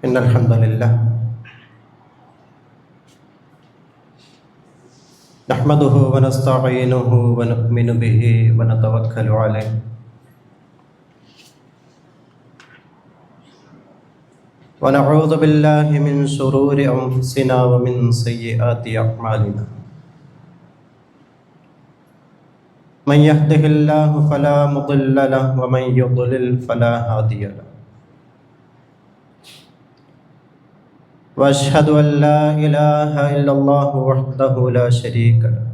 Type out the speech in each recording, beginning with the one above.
إن الحمد لله نحمده ونستعينه ونؤمن به ونتوكل عليه ونعوذ بالله من شرور أنفسنا ومن سيئات أعمالنا من يهده الله فلا مضل له ومن يضلل فلا هادي له وأشهد أن لا إله إلا الله وحده لا شريك له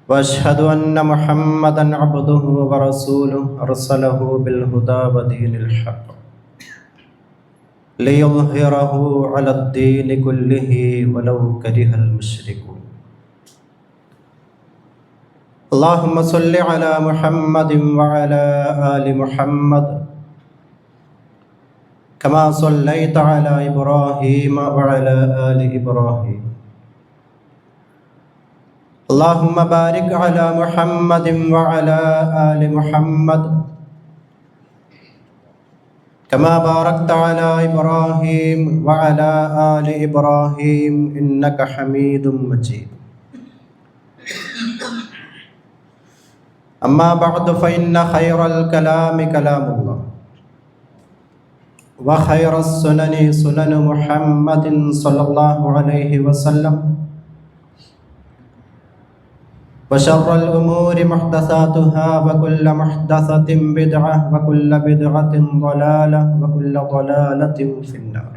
وأشهد أن محمدا عبده ورسوله أرسله بالهدى ودين الحق ليظهره على الدين كله ولو كره المشركون اللهم صل على محمد وعلى آل محمد كما صليت على إبراهيم وعلى آل إبراهيم اللهم بارك على محمد وعلى آل محمد كما باركت على إبراهيم وعلى آل إبراهيم إنك حميد مجيد أما بعد فإن خير الكلام كلام الله وخير السنن سنن محمد صلى الله عليه وسلم وشر الأمور محدثاتها وكل محدثة بدعة وكل بدعة ضلالة وكل ضلالة في النار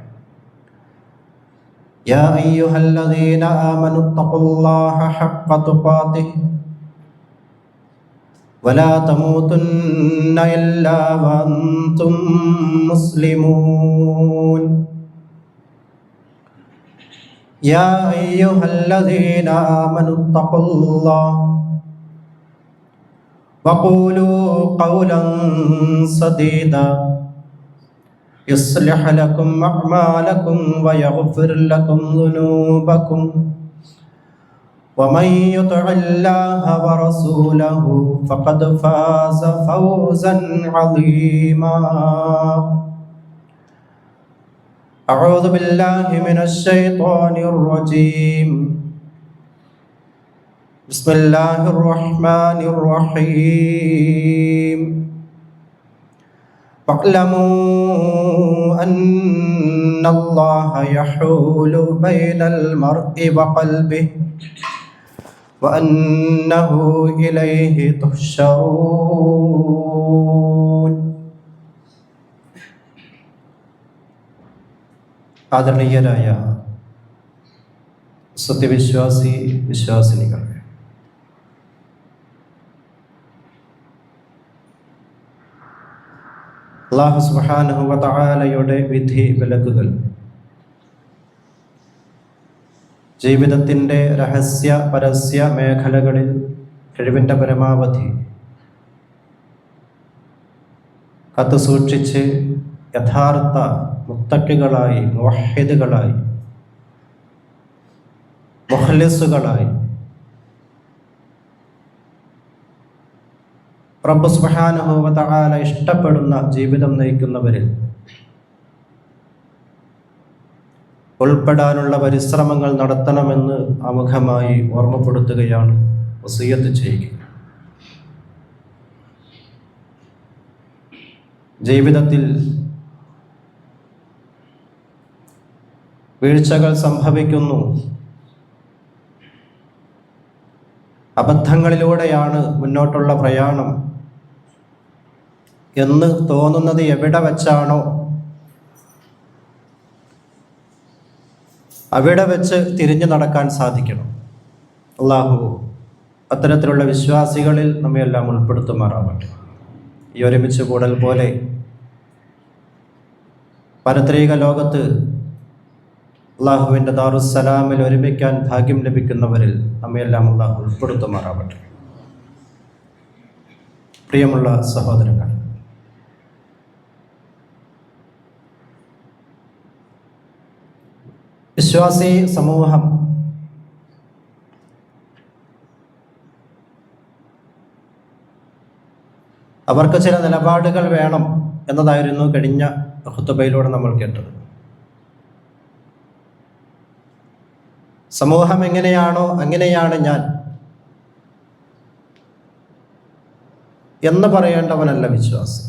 يا أيها الذين آمنوا اتقوا الله حق تقاته ولا تموتن إلا وأنتم مسلمون يا أيها الذين آمنوا اتقوا الله وقولوا قولا سديدا يصلح لكم أعمالكم ويغفر لكم ذنوبكم ومن يطع الله ورسوله فقد فاز فوزا عظيما أعوذ بالله من الشيطان الرجيم بسم الله الرحمن الرحيم واعلموا أن الله يحول بين المرء وقلبه وأنه إليه تحشرون ആദരണീയരായ സത്യവിശ്വാസി വിശ്വാസിനികൾ, അല്ലാഹു സുബ്ഹാനഹു വ തആലയുടെ വിധി വിലക്കുകൾ ജീവിതത്തിൻ്റെ രഹസ്യ പരസ്യ മേഖലകളിൽ കഴിവിൻ്റെ പരമാവധി കാത്തുസൂക്ഷിച്ച് യഥാർത്ഥ മുത്തഖികളായി, മുവഹ്ഹിദുകളായി, മുഖ്ലിസുകളായി റബ്ബ് സുബ്ഹാനഹു വ തആല ഇഷ്ടപ്പെടുന്ന ജീവിതം നയിക്കുന്നവരിൽ ഉൾപ്പെടാനുള്ള പരിശ്രമങ്ങൾ നടത്തണമെന്ന് ആമുഖമായി ഓർമ്മപ്പെടുത്തുകയാണ്, വസിയ്യത്ത് ചെയ്യുക. ജീവിതത്തിൽ വീഴ്ചകൾ സംഭവിക്കുന്നു, അബദ്ധങ്ങളിലൂടെയാണ് മുന്നോട്ടുള്ള പ്രയാണം എന്ന് തോന്നുന്നത് എവിടെ വച്ചാണോ അവിടെ വെച്ച് തിരിഞ്ഞു നടക്കാൻ സാധിക്കണം. അല്ലാഹു അത്തരത്തിലുള്ള വിശ്വാസികളിൽ നമ്മയെല്ലാം ഉൾപ്പെടുത്തുമാറാവട്ടെ. ഈ ഒരുമിച്ച് കൂടൽ പോലെ പാരത്രിക ലോകത്ത് അള്ളാഹുവിൻ്റെ ദാറുസ്സലാമിൽ ഒരുമിക്കാൻ ഭാഗ്യം ലഭിക്കുന്നവരിൽ നമ്മയെല്ലാം അള്ളാഹു ഉൾപ്പെടുത്തുമാറാവട്ടെ. പ്രിയമുള്ള സഹോദരങ്ങൾ, വിശ്വാസി സമൂഹം അവർക്ക് ചില നിലപാടുകൾ വേണം. എന്നതായിരുന്നു കഴിഞ്ഞ ഖുതുബയിലൂടെ നമ്മൾ കേട്ടത്. സമൂഹം എങ്ങനെയാണോ അങ്ങനെയാണ് ഞാൻ എന്ന് പറയേണ്ടവനല്ല വിശ്വാസി.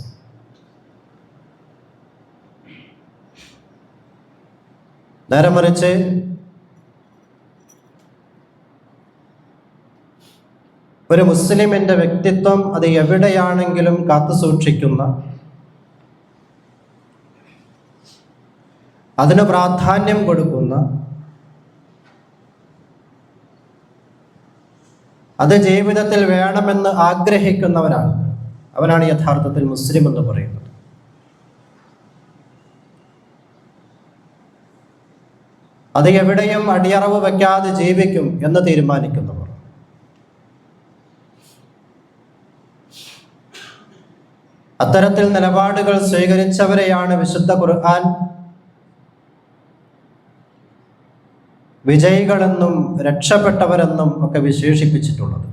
നേരെ മറിച്ച് ഒരു മുസ്ലിമിൻ്റെ വ്യക്തിത്വം അത് എവിടെയാണെങ്കിലും കാത്തു സൂക്ഷിക്കുന്ന, അതിന് പ്രാധാന്യം കൊടുക്കുന്ന, അത് ജീവിതത്തിൽ വേണമെന്ന് ആഗ്രഹിക്കുന്നവരാണ്. അവനാണ് യഥാർത്ഥത്തിൽ മുസ്ലിം എന്ന് പറയുന്നത്. അത് എവിടെയും അടിയറവ് വയ്ക്കാതെ ജീവിക്കും എന്ന് തീരുമാനിക്കുന്നവർ. അത്തരത്തിൽ നിലപാടുകൾ സ്വീകരിച്ചവരെയാണ് വിശുദ്ധ ഖുർആൻ വിജയികളെന്നും രക്ഷപ്പെട്ടവരെന്നും ഒക്കെ വിശേഷിപ്പിച്ചിട്ടുള്ളത്.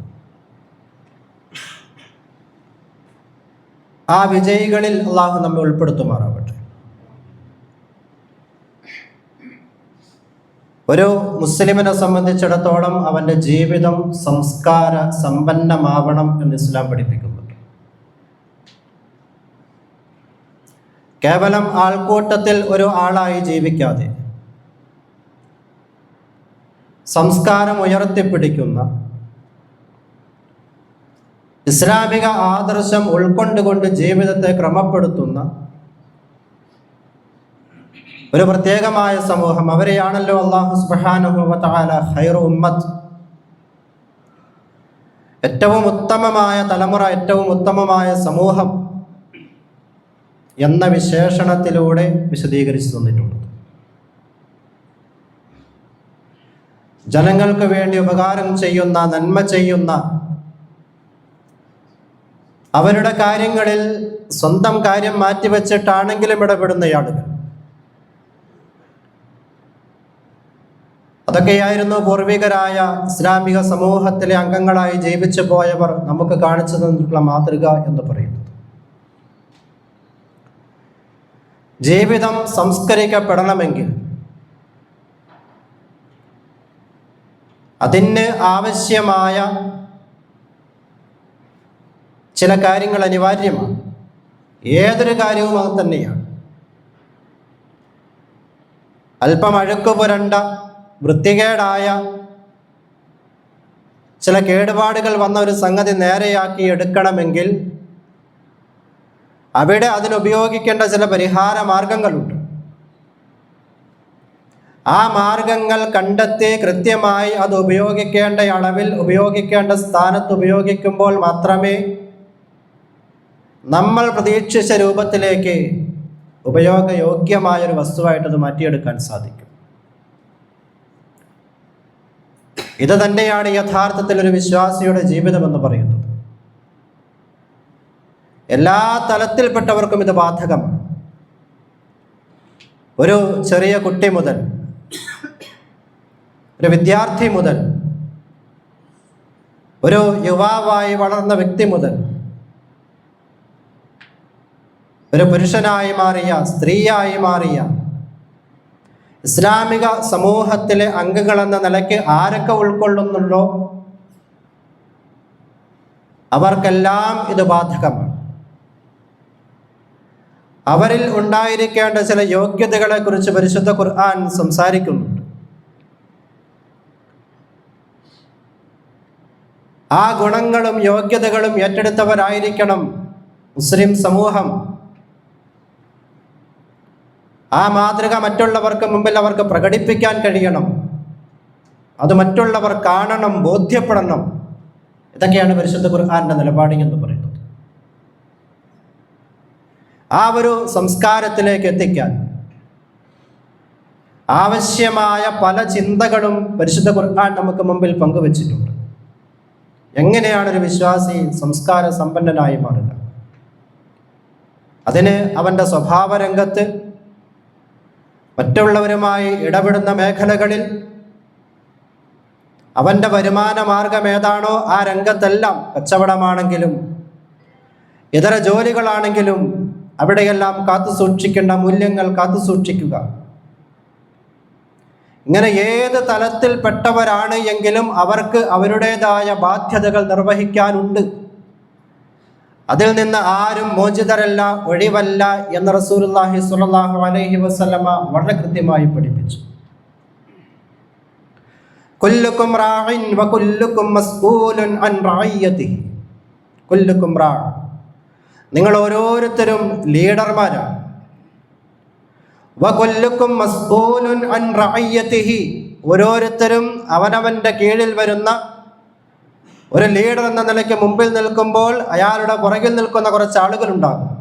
ആ വിജയികളിൽ അള്ളാഹു നമ്മെ ഉൾപ്പെടുത്തുമാറാവട്ടെ. ഒരു മുസ്ലിമിനെ സംബന്ധിച്ചിടത്തോളം അവൻ്റെ ജീവിതം സംസ്കാര സമ്പന്നമാവണം എന്ന് ഇസ്ലാം പഠിപ്പിക്കുന്നുണ്ട്. കേവലം ആൾക്കൂട്ടത്തിൽ ഒരു ആളായി ജീവിക്കാതെ സംസ്കാരം ഉയർത്തിപ്പിടിക്കുന്ന, ഇസ്ലാമിക ആദർശം ഉൾക്കൊണ്ടുകൊണ്ട് ജീവിതത്തെ ക്രമപ്പെടുത്തുന്ന ഒരു പ്രത്യേകമായ സമൂഹം, അവരെയാണല്ലോ അല്ലാഹു സുബ്ഹാനഹു വ തആല ഖൈറു ഉമ്മത്ത്, ഏറ്റവും ഉത്തമമായ തലമുറ, ഏറ്റവും ഉത്തമമായ സമൂഹം എന്ന വിശേഷണത്തിലൂടെ വിശദീകരിച്ചു തന്നിട്ടുണ്ട്. ജനങ്ങൾക്ക് വേണ്ടി ഉപകാരം ചെയ്യുന്ന, നന്മ ചെയ്യുന്ന, അവരുടെ കാര്യങ്ങളിൽ സ്വന്തം കാര്യം മാറ്റിവെച്ചിട്ടാണെങ്കിലും ഇടപെടുന്ന ആളുകൾ. അതൊക്കെയായിരുന്നു പൂർവികരായ ഇസ്ലാമിക സമൂഹത്തിലെ അംഗങ്ങളായി ജീവിച്ചു പോയവർ നമുക്ക് കാണിച്ചു തന്നിട്ടുള്ള മാതൃക എന്ന് പറയുന്നത്. ജീവിതം സംസ്കരിക്കപ്പെടണമെങ്കിൽ അതിന് ആവശ്യമായ ചില കാര്യങ്ങൾ അനിവാര്യമാണ്. ഏതൊരു കാര്യവും അത് തന്നെയാണ്. അല്പം അഴുക്ക് പുരണ്ട, വൃത്തികേടായ, ചില കേടുപാടുകൾ വന്ന ഒരു സംഗതി നേരെയാക്കി എടുക്കണമെങ്കിൽ അവിടെ അതിനുപയോഗിക്കേണ്ട ചില പരിഹാര മാർഗങ്ങളുണ്ട്. ആ മാർഗങ്ങൾ കണ്ടെത്തി കൃത്യമായി അത് ഉപയോഗിക്കേണ്ട അളവിൽ, ഉപയോഗിക്കേണ്ട സ്ഥാനത്ത് ഉപയോഗിക്കുമ്പോൾ മാത്രമേ നമ്മൾ പ്രതീക്ഷിച്ച രൂപത്തിലേക്ക് ഉപയോഗയോഗ്യമായൊരു വസ്തുവായിട്ടത് മാറ്റിയെടുക്കാൻ സാധിക്കും. ഇത് തന്നെയാണ് യഥാർത്ഥത്തിൽ ഒരു വിശ്വാസിയുടെ ജീവിതമെന്ന് പറയുന്നത്. എല്ലാ തലത്തിൽപ്പെട്ടവർക്കും ഇത് ബാധകമാണ്. ഒരു ചെറിയ കുട്ടി മുതൽ, ഒരു വിദ്യാർത്ഥി മുതൽ, ഒരു യുവാവായി വളർന്ന വ്യക്തി മുതൽ, ഒരു പുരുഷനായി മാറിയ, സ്ത്രീയായി മാറിയ ഇസ്ലാമിക സമൂഹത്തിലെ അംഗങ്ങളെന്ന നിലയ്ക്ക് ആരൊക്കെ ഉൾക്കൊള്ളുന്നുണ്ടോ അവർക്കെല്ലാം ഇത് ബാധകമാണ്. അവരിൽ ഉണ്ടായിരിക്കേണ്ട ചില യോഗ്യതകളെ കുറിച്ച് പരിശുദ്ധ ഖുർആൻ സംസാരിക്കുന്നുണ്ട്. ആ ഗുണങ്ങളും യോഗ്യതകളും ഏറ്റെടുത്തവരായിരിക്കണം മുസ്ലിം സമൂഹം. ആ മാതൃക മറ്റുള്ളവർക്ക് മുമ്പിൽ അവർക്ക് പ്രകടിപ്പിക്കാൻ കഴിയണം. അത് മറ്റുള്ളവർ കാണണം, ബോധ്യപ്പെടണം. ഇതൊക്കെയാണ് പരിശുദ്ധ ഖുർആന്റെ നിലപാട് എന്ന് പറയുന്നത്. ആ ഒരു സംസ്കാരത്തിലേക്ക് എത്തിക്കാൻ ആവശ്യമായ പല ചിന്തകളും പരിശുദ്ധ ഖുർആൻ നമുക്ക് മുമ്പിൽ പങ്കുവച്ചിട്ടുണ്ട്. എങ്ങനെയാണ് ഒരു വിശ്വാസി സംസ്കാര സമ്പന്നനായി മാറുക? അതിന് അവൻ്റെ സ്വഭാവ രംഗത്ത്, മറ്റുള്ളവരുമായി ഇടപെടുന്ന മേഖലകളിൽ, അവൻ്റെ വരുമാന മാർഗം ഏതാണോ ആ രംഗത്തെല്ലാം, കച്ചവടമാണെങ്കിലും ഇതര ജോലികളാണെങ്കിലും അവിടെയെല്ലാം കാത്തു സൂക്ഷിക്കേണ്ട മൂല്യങ്ങൾ കാത്തു സൂക്ഷിക്കുക. ഇങ്ങനെ ഏത് തലത്തിൽപ്പെട്ടവരാണ് എങ്കിലും അവർക്ക് അവരുടേതായ ബാധ്യതകൾ നിർവഹിക്കാനുണ്ട്. അതിൽ നിന്ന് ആരും മോചിതരല്ല, ഒഴിവല്ല എന്ന് റസൂലുള്ളാഹി സ്വല്ലല്ലാഹു അലൈഹി വസല്ലമ വളരെ കൃത്യമായി പഠിപ്പിച്ചു. കുല്ലുക്കും റാഇൻ വകുല്ലുക്കും മസ്ഊലുൻ അൻ റഅയ്യതിഹി. കുല്ലുക്കും റാ, നിങ്ങൾ ഓരോരുത്തരും ലീഡർമാരാണ്. വകുല്ലുക്കും മസ്ഊലുൻ അൻ റഅയ്യതിഹി, ഓരോരുത്തരും അവനവൻ്റെ കീഴിൽ വരുന്ന ഒരു ലീഡർ എന്ന നിലയ്ക്ക് മുമ്പിൽ നിൽക്കുമ്പോൾ അയാളുടെ പുറകിൽ നിൽക്കുന്ന കുറച്ച് ആളുകളുണ്ടാകും.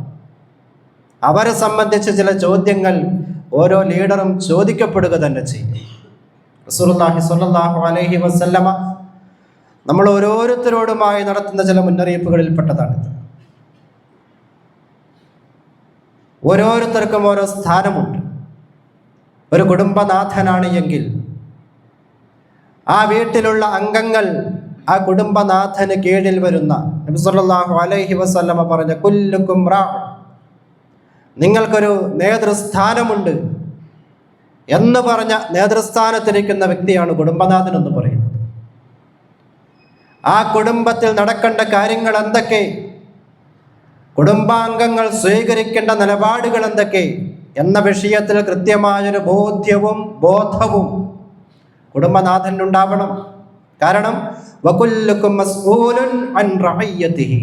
അവരെ സംബന്ധിച്ച് ചില ചോദ്യങ്ങൾ ഓരോ ലീഡറും ചോദിക്കപ്പെടുക തന്നെ ചെയ്യും. റസൂലുള്ളാഹി സ്വല്ലല്ലാഹു അലൈഹി വസല്ലമ നമ്മൾ ഓരോരുത്തരോടുമായി നടത്തുന്ന ചില മുന്നറിയിപ്പുകളിൽപ്പെട്ടതാണിത്. ഓരോരുത്തർക്കും ഓരോ സ്ഥാനമുണ്ട്. ഒരു കുടുംബനാഥനാണ് എങ്കിൽ ആ വീട്ടിലുള്ള അംഗങ്ങൾ ആ കുടുംബനാഥന് കീഴിൽ വരുന്ന, നബി സല്ലല്ലാഹു അലൈഹി വസല്ലമ പറഞ്ഞ കുല്ലുക്കും റാ, നിങ്ങൾക്കൊരു നേതൃസ്ഥാനമുണ്ട് എന്ന് പറഞ്ഞ നേതൃസ്ഥാനത്തിരിക്കുന്ന വ്യക്തിയാണ് കുടുംബനാഥൻ എന്ന് പറയുന്നത്. ആ കുടുംബത്തിൽ നടക്കേണ്ട കാര്യങ്ങൾ എന്തൊക്കെ, കുടുംബാംഗങ്ങൾ സ്വീകരിക്കേണ്ട നിലപാടുകൾ എന്തൊക്കെ എന്ന വിഷയത്തിൽ കൃത്യമായൊരു ബോധവും കുടുംബനാഥനുണ്ടാവണം. കാരണം വകുല്ലുക്കും മസ്ഊലുൻ അൻ റഅയ്യതിഹി,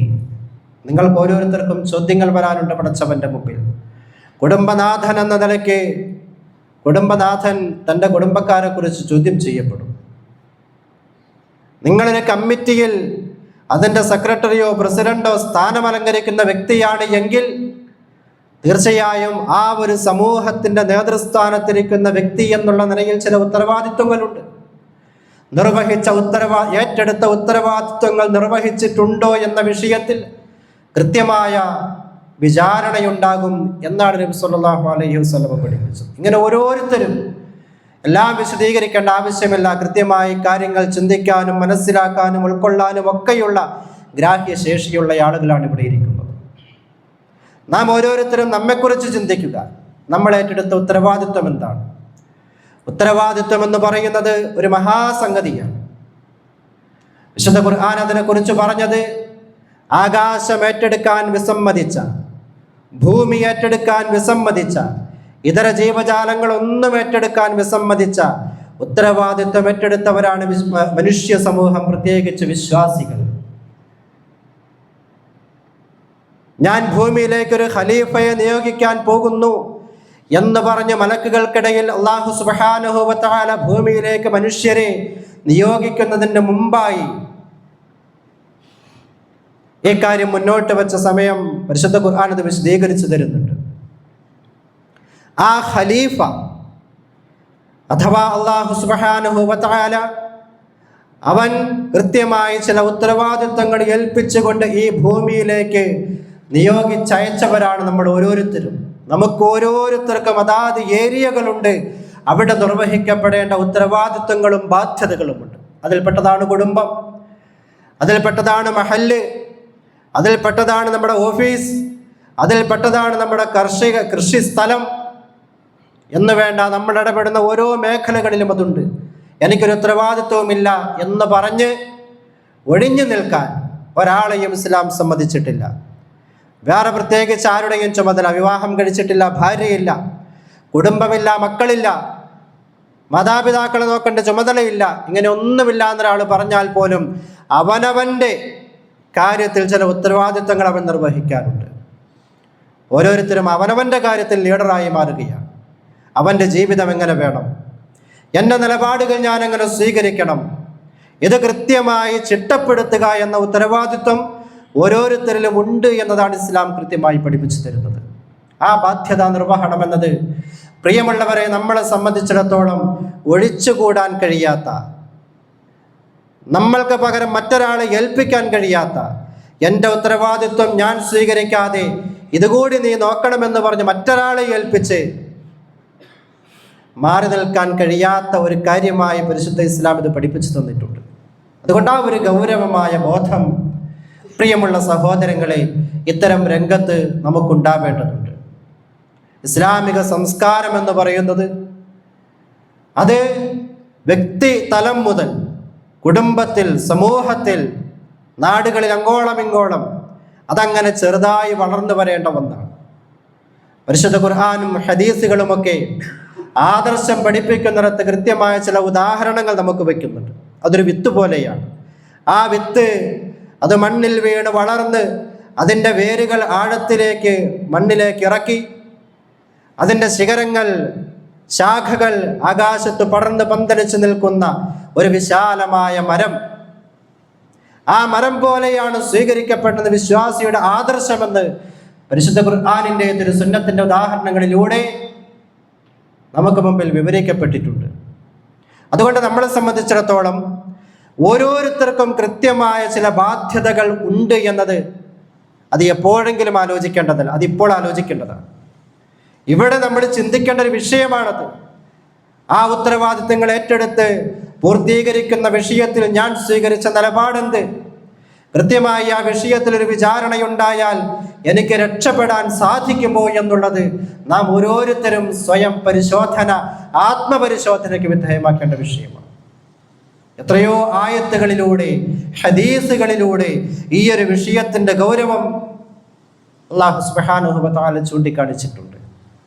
നിങ്ങൾക്ക് ഓരോരുത്തർക്കും ചോദ്യങ്ങൾ വരാനുണ്ട് പടച്ചവന്റെ മുമ്പിൽ. കുടുംബനാഥൻ എന്ന നിലയ്ക്ക് കുടുംബനാഥൻ തൻ്റെ കുടുംബക്കാരെ കുറിച്ച് ചോദ്യം ചെയ്യപ്പെടും. നിങ്ങളൊരു കമ്മിറ്റിയിൽ അതിൻ്റെ സെക്രട്ടറിയോ പ്രസിഡന്റോ സ്ഥാനമലങ്കരിക്കുന്ന വ്യക്തിയാണ് എങ്കിൽ തീർച്ചയായും ആ ഒരു സമൂഹത്തിൻ്റെ നേതൃസ്ഥാനത്തിരിക്കുന്ന വ്യക്തി എന്നുള്ള നിലയിൽ ചില ഉത്തരവാദിത്വങ്ങളുണ്ട്. ഏറ്റെടുത്ത ഉത്തരവാദിത്വങ്ങൾ നിർവഹിച്ചിട്ടുണ്ടോ എന്ന വിഷയത്തിൽ കൃത്യമായ വിചാരണയുണ്ടാകും എന്നാണ് നബി സല്ലല്ലാഹു അലൈഹി വസല്ലം പഠിപ്പിച്ചത്. ഇങ്ങനെ ഓരോരുത്തരും എല്ലാം വിശദീകരിക്കേണ്ട ആവശ്യമില്ല. കൃത്യമായി കാര്യങ്ങൾ ചിന്തിക്കാനും മനസ്സിലാക്കാനും ഉൾക്കൊള്ളാനും ഒക്കെയുള്ള ഗ്രാഹ്യശേഷിയുള്ള ആളുകളാണ് ഇവിടെ ഇരിക്കുന്നത്. നാം ഓരോരുത്തരും നമ്മെക്കുറിച്ച് ചിന്തിക്കുക. നമ്മൾ ഏറ്റെടുത്ത ഉത്തരവാദിത്വം എന്താണ്? ഉത്തരവാദിത്വം എന്ന് പറയുന്നത് ഒരു മഹാസംഗതിയാണ്. വിശുദ്ധ ഖുർആൻ അതിനെക്കുറിച്ച് പറഞ്ഞത് ആകാശം ഏറ്റെടുക്കാൻ വിസമ്മതിച്ച, ഭൂമി ഏറ്റെടുക്കാൻ വിസമ്മതിച്ച, ഇതര ജീവജാലങ്ങളൊന്നും ഏറ്റെടുക്കാൻ വിസമ്മതിച്ച ഉത്തരവാദിത്വം ഏറ്റെടുത്തവരാണ് മനുഷ്യ സമൂഹം, പ്രത്യേകിച്ച് വിശ്വാസികൾ. ഞാൻ ഭൂമിയിലേക്കൊരു ഖലീഫയെ നിയോഗിക്കാൻ പോകുന്നു എന്ന് പറഞ്ഞ് മലക്കുകൾക്കിടയിൽ അല്ലാഹു സുബ്ഹാനഹു വ തആല ഭൂമിയിലേക്ക് മനുഷ്യരെ നിയോഗിക്കുന്നതിന് മുമ്പായി ഈ കാര്യം മുന്നോട്ട് വെച്ച സമയം പരിശുദ്ധ ഖുർആൻ അത് വിശദീകരിച്ചു തരുന്നുണ്ട്. ആ ഖലീഫ അഥവാ അല്ലാഹു സുബ്ഹാനഹു വ തആല അവൻ കൃത്യമായി ചില ഉത്തരവാദിത്വങ്ങൾ ഏൽപ്പിച്ചുകൊണ്ട് ഈ ഭൂമിയിലേക്ക് നിയോഗിച്ചയച്ചവരാണ് നമ്മൾ ഓരോരുത്തരും. നമുക്ക് ഓരോരുത്തർക്കും അതാത് ഏരിയകളുണ്ട്, അവിടെ നിർവഹിക്കപ്പെടേണ്ട ഉത്തരവാദിത്വങ്ങളും ബാധ്യതകളുമുണ്ട്. അതിൽപ്പെട്ടതാണ് കുടുംബം, അതിൽപ്പെട്ടതാണ് മഹല്ല്, അതിൽപ്പെട്ടതാണ് നമ്മുടെ ഓഫീസ്, അതിൽപ്പെട്ടതാണ് നമ്മുടെ കൃഷി സ്ഥലം എന്ന് വേണ്ട നമ്മൾ ഇടപെടുന്ന ഓരോ മേഖലകളിലും അതുണ്ട്. എനിക്കൊരു ഉത്തരവാദിത്വവുമില്ല എന്ന് പറഞ്ഞ് ഒഴിഞ്ഞു നിൽക്കാൻ ഒരാളെയും ഇസ്ലാം സമ്മതിച്ചിട്ടില്ല. വേറെ പ്രത്യേകിച്ച് ആരുടെയും ചുമതല, വിവാഹം കഴിച്ചിട്ടില്ല, ഭാര്യയില്ല, കുടുംബമില്ല, മക്കളില്ല, മാതാപിതാക്കളെ നോക്കേണ്ട ചുമതലയില്ല, ഇങ്ങനെ ഒന്നുമില്ല എന്നൊരാൾ പറഞ്ഞാൽ പോലും അവനവൻ്റെ കാര്യത്തിൽ ചില ഉത്തരവാദിത്തങ്ങൾ അവൻ നിർവഹിക്കാറുണ്ട്. ഓരോരുത്തരും അവനവൻ്റെ കാര്യത്തിൽ ലീഡറായി മാറുകയാണ്. അവൻ്റെ ജീവിതം എങ്ങനെ വേണം, എൻ്റെ നിലപാടുകൾ ഞാൻ എങ്ങനെ സ്വീകരിക്കണം, ഇത് കൃത്യമായി ചിട്ടപ്പെടുത്തുക എന്ന ഉത്തരവാദിത്വം ഓരോരുത്തരിലും ഉണ്ട് എന്നതാണ് ഇസ്ലാം കൃത്യമായി പഠിപ്പിച്ചു തരുന്നത്. ആ ബാധ്യത നിർവഹണം എന്നത് പ്രിയമുള്ളവരെ നമ്മളെ സംബന്ധിച്ചിടത്തോളം ഒഴിച്ചുകൂടാൻ കഴിയാത്ത, നമ്മൾക്ക് പകരം മറ്റൊരാളെ ഏൽപ്പിക്കാൻ കഴിയാത്ത, എൻ്റെ ഉത്തരവാദിത്വം ഞാൻ സ്വീകരിക്കാതെ ഇതുകൂടി നീ നോക്കണമെന്ന് പറഞ്ഞ് മറ്റൊരാളെ ഏൽപ്പിച്ച് മാറി നിൽക്കാൻ കഴിയാത്ത ഒരു കാര്യമായി പരിശുദ്ധ ഇസ്ലാം ഇത് പഠിപ്പിച്ചു തന്നിട്ടുണ്ട്. അതുകൊണ്ട് ആ ഒരു ഗൗരവമായ ബോധം പ്രിയമുള്ള സഹോദരങ്ങളെ, ഇത്തരം രംഗത്ത് നമുക്കുണ്ടാവേണ്ടതുണ്ട്. ഇസ്ലാമിക സംസ്കാരം എന്ന് പറയുന്നത് അത് വ്യക്തി തലം മുതൽ കുടുംബത്തിൽ, സമൂഹത്തിൽ, നാടുകളിൽ അങ്ങോളം ഇങ്ങോളം അതങ്ങനെ ചെറുതായി വളർന്നു വരേണ്ട ഒന്നാണ്. പരിശുദ്ധ ഖുർആനും ഹദീസുകളുമൊക്കെ ആദർശം പഠിപ്പിക്കുന്നിടത്ത് കൃത്യമായ ചില ഉദാഹരണങ്ങൾ നമുക്ക് വയ്ക്കുന്നുണ്ട്. അതൊരു വിത്ത് പോലെയാണ്. ആ വിത്ത് അത് മണ്ണിൽ വീണ് വളർന്ന് അതിൻ്റെ വേരുകൾ ആഴത്തിലേക്ക് മണ്ണിലേക്ക് ഇറക്കി അതിൻ്റെ ശിഖരങ്ങൾ, ശാഖകൾ ആകാശത്ത് പടർന്ന് പന്തലിച്ച് നിൽക്കുന്ന ഒരു വിശാലമായ മരം. ആ മരം പോലെയാണ് സ്വീകരിക്കപ്പെട്ടത് വിശ്വാസിയുടെ ആദർശമെന്ന് പരിശുദ്ധ ഖുർആനിൻ്റെ തിരുസുന്നത്തിൻ്റെ ഉദാഹരണങ്ങളിലൂടെ നമുക്ക് മുമ്പിൽ വിവരിക്കപ്പെട്ടിട്ടുണ്ട്. അതുകൊണ്ട് നമ്മളെ സംബന്ധിച്ചിടത്തോളം ഓരോരുത്തർക്കും കൃത്യമായ ചില ബാധ്യതകൾ ഉണ്ട് എന്നത് അത് എപ്പോഴെങ്കിലും ആലോചിക്കേണ്ടതല്ല, അതിപ്പോൾ ആലോചിക്കേണ്ടതാണ്. ഇവിടെ നമ്മൾ ചിന്തിക്കേണ്ട ഒരു വിഷയമാണത്. ആ ഉത്തരവാദിത്തങ്ങൾ ഏറ്റെടുത്ത് പൂർത്തീകരിക്കുന്ന വിഷയത്തിൽ ഞാൻ സ്വീകരിച്ച നിലപാടെന്ത്? കൃത്യമായി ആ വിഷയത്തിൽ ഒരു വിചാരണയുണ്ടായാൽ എനിക്ക് രക്ഷപ്പെടാൻ സാധിക്കുമോ എന്നുള്ളത് നാം ഓരോരുത്തരും സ്വയം പരിശോധന, ആത്മപരിശോധനയ്ക്ക് വിധേയമാക്കേണ്ട വിഷയമാണ്. എത്രയോ ആയത്തുകളിലൂടെ, ഹദീസുകളിലൂടെ ഈ ഒരു വിഷയത്തിൻ്റെ ഗൗരവം അല്ലാഹു സുബ്ഹാനഹു വ തആല ചൂണ്ടിക്കാണിച്ചിട്ടുണ്ട്.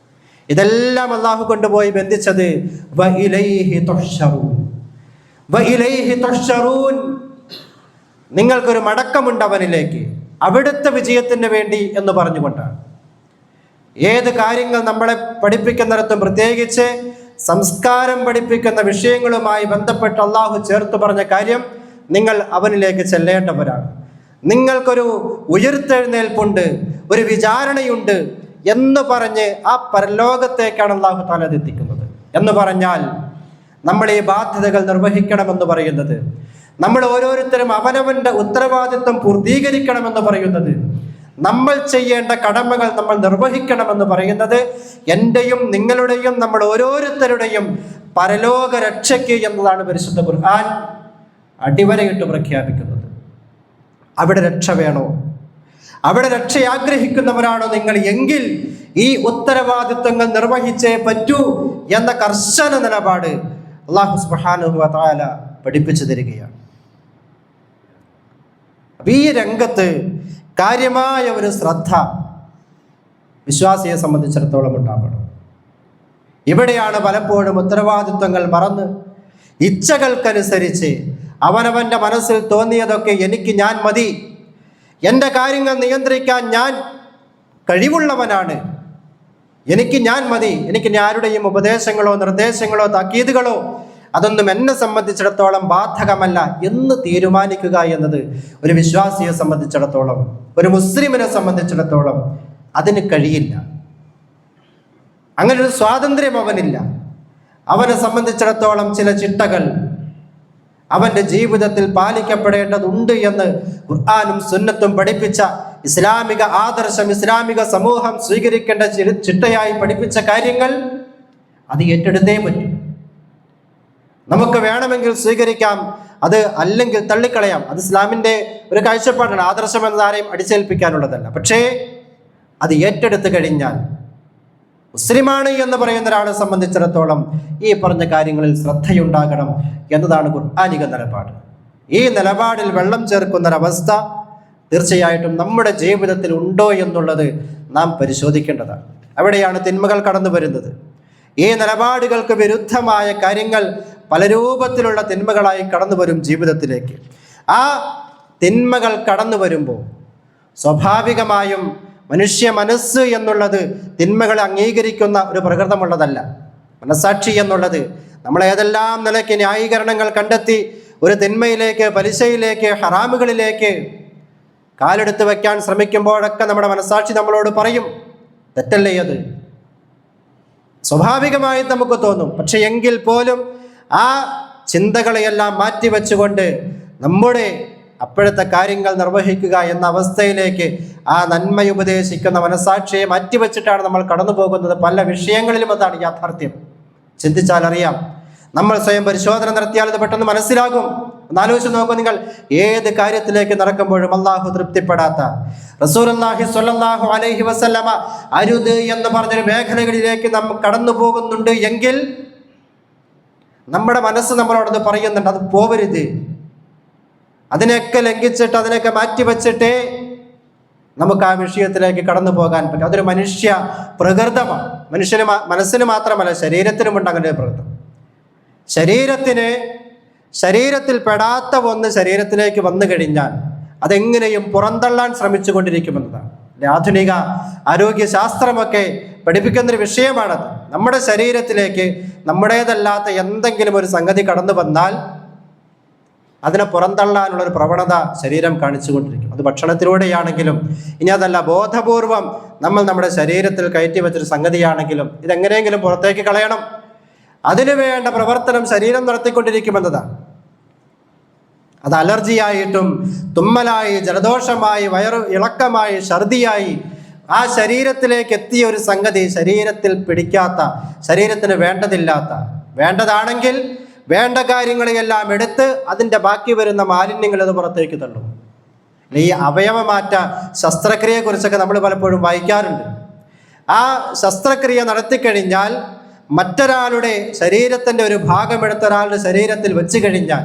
ഇതെല്ലാം അല്ലാഹു കൊണ്ടുപോയി ബന്ധിച്ചത് വഇലൈഹി തുഹ്ശറൂൻ, വഇലൈഹി തുഹ്ശറൂൻ, നിങ്ങൾക്കൊരു മടക്കമുണ്ട് അവനിലേക്ക്, അവിടുത്തെ വിജയത്തിന് വേണ്ടി എന്ന് പറഞ്ഞുകൊണ്ടാണ്. ഏത് കാര്യങ്ങൾ നമ്മളെ പഠിപ്പിക്കുന്നിടത്തും പ്രത്യേകിച്ച് സംസ്കാരം പഠിപ്പിക്കുന്ന വിഷയങ്ങളുമായി ബന്ധപ്പെട്ട് അല്ലാഹു ചേർത്ത് പറഞ്ഞ കാര്യം, നിങ്ങൾ അവനിലേക്ക് ചെല്ലേണ്ടവരാണ്, നിങ്ങൾക്കൊരു ഉയർത്തെഴുന്നേൽപ്പുണ്ട്, ഒരു വിചാരണയുണ്ട് എന്ന് പറഞ്ഞ് ആ പരലോകത്തേക്കാണ് അല്ലാഹു തആല എത്തിക്കുന്നത്. എന്ന് പറഞ്ഞാൽ നമ്മൾ ഈ ബാധ്യതകൾ നിർവഹിക്കണമെന്ന് പറയുന്നത്, നമ്മൾ ഓരോരുത്തരും അവനവൻ്റെ ഉത്തരവാദിത്വം പൂർത്തീകരിക്കണമെന്ന് പറയുന്നത്, നമ്മൾ ചെയ്യേണ്ട കടമകൾ നമ്മൾ നിർവഹിക്കണമെന്ന് പറയുന്നത് എൻ്റെയും നിങ്ങളുടെയും നമ്മൾ ഓരോരുത്തരുടെയും പരലോക രക്ഷയ്ക്ക് എന്നതാണ് പരിശുദ്ധ ഖുർആൻ അടിവരയിട്ട് പ്രഖ്യാപിക്കുന്നത്. അവിടെ രക്ഷ വേണോ, അവിടെ രക്ഷ ആഗ്രഹിക്കുന്നവരാണോ നിങ്ങൾ എങ്കിൽ ഈ ഉത്തരവാദിത്വങ്ങൾ നിർവഹിച്ചേ പറ്റൂ എന്ന കർശന നിലപാട് അല്ലാഹു സുബ്ഹാനഹു വ തആല പഠിപ്പിച്ചു തരികയാണ്. ഈ രംഗത്ത് കാര്യമായ ഒരു ശ്രദ്ധ വിശ്വാസിയെ സംബന്ധിച്ചിടത്തോളം ഉണ്ടാവണം. ഇവിടെയാണ് പലപ്പോഴും ഉത്തരവാദിത്വങ്ങൾ മറന്ന് ഇച്ഛകൾക്കനുസരിച്ച് അവനവൻ്റെ മനസ്സിൽ തോന്നിയതൊക്കെ എനിക്ക് ഞാൻ മതി, എൻ്റെ കാര്യങ്ങൾ നിയന്ത്രിക്കാൻ ഞാൻ കഴിവുള്ളവനാണ്, എനിക്ക് ഞാൻ മതി, എനിക്ക് ആരുടെയും ഉപദേശങ്ങളോ നിർദ്ദേശങ്ങളോ താക്കീതുകളോ അതൊന്നും എന്നെ സംബന്ധിച്ചിടത്തോളം ബാധകമല്ല എന്ന് തീരുമാനിക്കുക എന്നത് ഒരു വിശ്വാസിയെ സംബന്ധിച്ചിടത്തോളം, ഒരു മുസ്ലിമിനെ സംബന്ധിച്ചിടത്തോളം അതിന് കഴിയില്ല. അങ്ങനെ ഒരു സ്വാതന്ത്ര്യം അവനില്ല. അവനെ സംബന്ധിച്ചിടത്തോളം ചില ചിട്ടകൾ അവൻ്റെ ജീവിതത്തിൽ പാലിക്കപ്പെടേണ്ടതുണ്ട് എന്ന് ഖുർആനും സുന്നത്തും പഠിപ്പിച്ച ഇസ്ലാമിക ആദർശം, ഇസ്ലാമിക സമൂഹം സ്വീകരിക്കേണ്ട ചിട്ടയായി പഠിപ്പിച്ച കാര്യങ്ങൾ അത് ഏറ്റെടുത്തേ പറ്റും. നമുക്ക് വേണമെങ്കിൽ സ്വീകരിക്കാം, അത് അല്ലെങ്കിൽ തള്ളിക്കളയാം. അത് ഇസ്ലാമിൻ്റെ ഒരു കാഴ്ചപ്പാടാണ്. ആദർശം എന്നത് ആരെയും അടിച്ചേൽപ്പിക്കാനുള്ളതല്ല. പക്ഷേ അത് ഏറ്റെടുത്ത് കഴിഞ്ഞാൽ മുസ്ലിമാണ് എന്ന് പറയുന്ന ഒരാളെ സംബന്ധിച്ചിടത്തോളം ഈ പറഞ്ഞ കാര്യങ്ങളിൽ ശ്രദ്ധയുണ്ടാകണം എന്നതാണ് ഖുർആനിക നിലപാട്. ഈ നിലപാടിൽ വെള്ളം ചേർക്കുന്നൊരവസ്ഥ തീർച്ചയായിട്ടും നമ്മുടെ ജീവിതത്തിൽ ഉണ്ടോ എന്നുള്ളത് നാം പരിശോധിക്കേണ്ടതാണ്. അവിടെയാണ് തിന്മകൾ കടന്നു വരുന്നത്. ഈ നിലപാടുകൾക്ക് വിരുദ്ധമായ കാര്യങ്ങൾ പല രൂപത്തിലുള്ള തിന്മകളായി കടന്നു വരും ജീവിതത്തിലേക്ക്. ആ തിന്മകൾ കടന്നു വരുമ്പോൾ സ്വാഭാവികമായും മനുഷ്യ മനസ്സ് എന്നുള്ളത് തിന്മകളെ അംഗീകരിക്കുന്ന ഒരു പ്രകൃതമുള്ളതല്ല. മനസാക്ഷി എന്നുള്ളത് നമ്മൾ ഏതെല്ലാം നിലയ്ക്ക് ന്യായീകരണങ്ങൾ കണ്ടെത്തി ഒരു തിന്മയിലേക്ക്, പലിശയിലേക്ക്, ഹറാമുകളിലേക്ക് കാലെടുത്ത് വയ്ക്കാൻ ശ്രമിക്കുമ്പോഴൊക്കെ നമ്മുടെ മനസാക്ഷി നമ്മളോട് പറയും തെറ്റല്ലേ അത്, സ്വാഭാവികമായി നമുക്ക് തോന്നും. പക്ഷെ എങ്കിൽ പോലും ആ ചിന്തകളെയെല്ലാം മാറ്റിവെച്ചുകൊണ്ട് നമ്മുടെ അപ്പോഴത്തെ കാര്യങ്ങൾ നിർവഹിക്കുക എന്ന അവസ്ഥയിലേക്ക് ആ നന്മയുപദേശിക്കുന്ന മനസാക്ഷിയെ മാറ്റിവെച്ചിട്ടാണ് നമ്മൾ കടന്നു പോകുന്നത്. പല വിഷയങ്ങളിലും അതാണ് യാഥാർത്ഥ്യം. ചിന്തിച്ചാൽ അറിയാം. നമ്മൾ സ്വയം പരിശോധന നടത്തിയാൽ ഇത് പെട്ടെന്ന് മനസ്സിലാകും. ഒന്നാലോചിച്ച് നോക്കൂ നിങ്ങൾ, ഏത് കാര്യത്തിലേക്ക് നടക്കുമ്പോഴും അള്ളാഹു തൃപ്തിപ്പെടാത്ത, റസൂലുള്ളാഹി സ്വല്ലല്ലാഹു അലൈഹി വസല്ലമ അരുത് എന്ന് പറഞ്ഞൊരു മേഖലകളിലേക്ക് നാം കടന്നു പോകുന്നുണ്ട് എങ്കിൽ നമ്മുടെ മനസ്സ് നമ്മളോടത് പറയുന്നുണ്ട്, അത് പോവരുത്. അതിനെയൊക്കെ ലംഘിച്ചിട്ട് അതിനെയൊക്കെ മാറ്റിവെച്ചിട്ടേ നമുക്ക് ആ വിഷയത്തിലേക്ക് കടന്നു പോകാൻ പറ്റും. അതൊരു മനുഷ്യ പ്രകൃതമാണ്. മനസ്സിന് മാത്രമല്ല, ശരീരത്തിനുമുണ്ട് അങ്ങനെ ഒരു പ്രകൃതം. ശരീരത്തിൽ പെടാത്ത ഒന്ന് ശരീരത്തിലേക്ക് വന്നു കഴിഞ്ഞാൽ അതെങ്ങനെയും പുറന്തള്ളാൻ ശ്രമിച്ചു കൊണ്ടിരിക്കുമെന്നതാണ്. ആധുനിക ആരോഗ്യശാസ്ത്രമൊക്കെ പഠിപ്പിക്കുന്നൊരു വിഷയമാണത്. നമ്മുടെ ശരീരത്തിലേക്ക് നമ്മുടേതല്ലാത്ത എന്തെങ്കിലും ഒരു സംഗതി കടന്നു വന്നാൽ അതിനെ പുറന്തള്ളാനുള്ളൊരു പ്രവണത ശരീരം കാണിച്ചുകൊണ്ടിരിക്കും. അത് ഭക്ഷണത്തിലൂടെയാണെങ്കിലും, ഇനി അതല്ല ബോധപൂർവം നമ്മൾ നമ്മുടെ ശരീരത്തിൽ കയറ്റി വെച്ചൊരു സംഗതിയാണെങ്കിലും ഇതെങ്ങനെയെങ്കിലും പുറത്തേക്ക് കളയണം. അതിനു വേണ്ട പ്രവർത്തനം ശരീരം നടത്തിക്കൊണ്ടിരിക്കുമെന്നതാണ്. അത് അലർജിയായിട്ടും തുമ്മലായി, ജലദോഷമായി, വയറ് ഇളക്കമായി, ഛർദിയായി, ആ ശരീരത്തിലേക്ക് എത്തിയ ഒരു സംഗതി ശരീരത്തിൽ പിടിക്കാത്ത, ശരീരത്തിന് വേണ്ടതില്ലാത്ത, വേണ്ടതാണെങ്കിൽ വേണ്ട കാര്യങ്ങളെയെല്ലാം എടുത്ത് അതിൻ്റെ ബാക്കി വരുന്ന മാലിന്യങ്ങൾ അത് പുറത്തേക്ക് തള്ളും. ഈ അവയവമാറ്റ ശസ്ത്രക്രിയയെക്കുറിച്ചൊക്കെ നമ്മൾ പലപ്പോഴും വായിക്കാറുണ്ട്. ആ ശസ്ത്രക്രിയ നടത്തിക്കഴിഞ്ഞാൽ മറ്റൊരാളുടെ ശരീരത്തിൻ്റെ ഒരു ഭാഗം എടുത്ത ഒരാളുടെ ശരീരത്തിൽ വെച്ച് കഴിഞ്ഞാൽ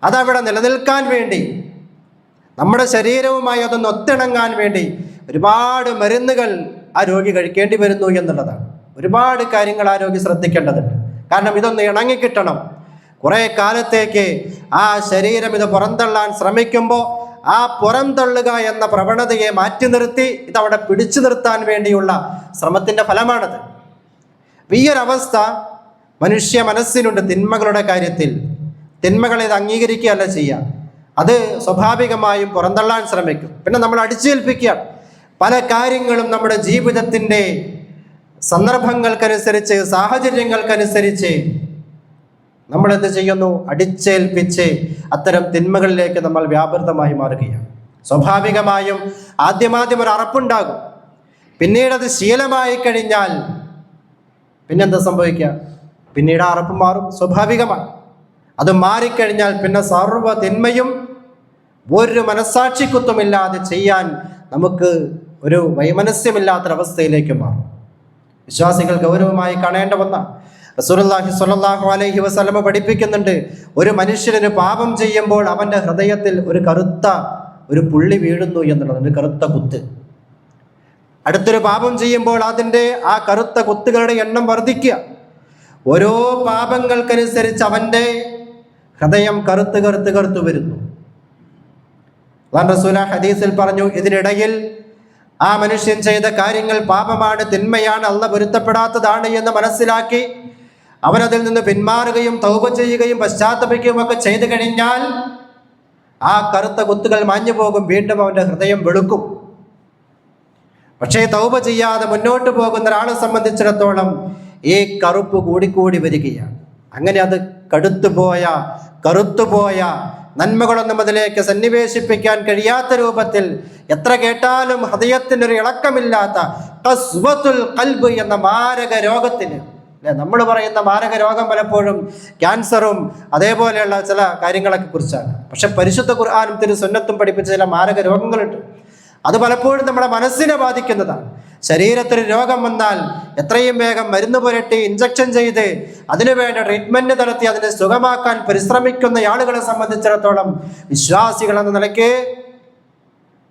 അതവിടെ നിലനിൽക്കാൻ വേണ്ടി, നമ്മുടെ ശരീരവുമായി അതൊന്ന് ഒത്തിണങ്ങാൻ വേണ്ടി ഒരുപാട് മരുന്നുകൾ ആ രോഗി കഴിക്കേണ്ടി വരുന്നു എന്നുള്ളതാണ്. ഒരുപാട് കാര്യങ്ങൾ ആ രോഗി ശ്രദ്ധിക്കേണ്ടതുണ്ട്. കാരണം ഇതൊന്ന് ഇണങ്ങിക്കിട്ടണം. കുറേ കാലത്തേക്ക് ആ ശരീരം ഇത് പുറന്തള്ളാൻ ശ്രമിക്കുമ്പോൾ ആ പുറംതള്ളുക എന്ന പ്രവണതയെ മാറ്റി നിർത്തി ഇതവിടെ പിടിച്ചു നിർത്താൻ വേണ്ടിയുള്ള ശ്രമത്തിൻ്റെ ഫലമാണത്. ഈ ഒരവസ്ഥ മനുഷ്യ മനസ്സിനുണ്ട്. തിന്മകളുടെ കാര്യത്തിൽ തിന്മകളെ ഇത് അംഗീകരിക്കുകയല്ല ചെയ്യുക, അത് സ്വാഭാവികമായും പുറന്തള്ളാൻ ശ്രമിക്കും. പിന്നെ നമ്മൾ അടിച്ചേൽപ്പിക്കുക. പല കാര്യങ്ങളും നമ്മുടെ ജീവിതത്തിൻ്റെ സന്ദർഭങ്ങൾക്കനുസരിച്ച്, സാഹചര്യങ്ങൾക്കനുസരിച്ച് നമ്മൾ എന്ത് ചെയ്യുന്നു? അടിച്ചേൽപ്പിച്ച് അത്തരം തിന്മകളിലേക്ക് നമ്മൾ വ്യാപൃതമായി മാറുകയാണ്. സ്വാഭാവികമായും ആദ്യം ഒരു അറപ്പുണ്ടാകും. പിന്നീട് അത് ശീലമായി കഴിഞ്ഞാൽ പിന്നെന്താ സംഭവിക്കുക? പിന്നീട് ആ അറപ്പ് മാറും, സ്വാഭാവികമാണ്. അത് മാറിക്കഴിഞ്ഞാൽ പിന്നെ സർവ്വ തിന്മയും ഒരു മനസ്സാക്ഷിക്കുത്വമില്ലാതെ ചെയ്യാൻ നമുക്ക് ഒരു വൈമനസ്യമില്ലാത്തൊരവസ്ഥയിലേക്ക് മാറും. വിശ്വാസികൾ ഗൗരവമായി കാണേണ്ട ഒന്നാണ്. റസൂലുള്ളാഹി സ്വല്ലല്ലാഹു അലൈഹി വസല്ലമ പഠിപ്പിക്കുന്നുണ്ട്, ഒരു മനുഷ്യന് പാപം ചെയ്യുമ്പോൾ അവൻ്റെ ഹൃദയത്തിൽ ഒരു കറുത്ത ഒരു പുള്ളി വീഴുന്നു എന്നുള്ളത്, ഒരു കറുത്ത കുത്ത്. അടുത്തൊരു പാപം ചെയ്യുമ്പോൾ അതിൻ്റെ ആ കറുത്ത കുത്തുകളുടെ എണ്ണം വർദ്ധിക്കുക. ഓരോ പാപങ്ങൾക്കനുസരിച്ച് അവൻ്റെ ഹൃദയം കറുത്ത് വരുന്നു. റസൂൽ ഹദീസിൽ പറഞ്ഞു, ഇതിനിടയിൽ ആ മനുഷ്യൻ ചെയ്ത കാര്യങ്ങൾ പാപമാണ്, തിന്മയാണ്, അല്ലാഹ് പൊരുത്തപ്പെടാത്തതാണ് എന്ന് മനസ്സിലാക്കി അവനതിൽ നിന്ന് പിന്മാറുകയും തൗബ ചെയ്യുകയും പശ്ചാത്തപിക്കുകയും ഒക്കെ ചെയ്തു കഴിഞ്ഞാൽ ആ കറുത്ത കുത്തുകൾ മാഞ്ഞു പോകും. വീണ്ടും അവൻ്റെ ഹൃദയം വെളുക്കും. പക്ഷേ തൗബ ചെയ്യാതെ മുന്നോട്ട് പോകുന്ന ഒരാളെ സംബന്ധിച്ചിടത്തോളം ഈ കറുപ്പ് കൂടിക്കൂടി വരികയാണ്. അങ്ങനെ അത് കറുത്തുപോയ നന്മകളൊന്നും അതിലേക്ക് സന്നിവേശിപ്പിക്കാൻ കഴിയാത്ത രൂപത്തിൽ, എത്ര കേട്ടാലും ഹൃദയത്തിനൊരു ഇളക്കമില്ലാത്ത ഖസ്വത്തുൽ ഖൽബ് എന്ന മാരക രോഗത്തിന്, നമ്മൾ പറയുന്ന മാരക രോഗം പലപ്പോഴും ക്യാൻസറും അതേപോലെയുള്ള ചില കാര്യങ്ങളൊക്കെ കുറിച്ചാണ്. പക്ഷെ പരിശുദ്ധ ഖുർആനും തിരുസുന്നത്തും പഠിപ്പിച്ച ചില മാരക രോഗങ്ങളുണ്ട്. അത് പലപ്പോഴും നമ്മുടെ മനസ്സിനെ ബാധിക്കുന്നതാണ്. ശരീരത്തിൽ രോഗം വന്നാൽ എത്രയും വേഗം മരുന്ന് പുരട്ടി ഇഞ്ചക്ഷൻ ചെയ്ത് അതിനുവേണ്ട ട്രീറ്റ്മെൻറ്റ് നടത്തി അതിനെ സുഖമാക്കാൻ പരിശ്രമിക്കുന്ന ആളുകളെ സംബന്ധിച്ചിടത്തോളം വിശ്വാസികൾ എന്ന നിലയ്ക്ക്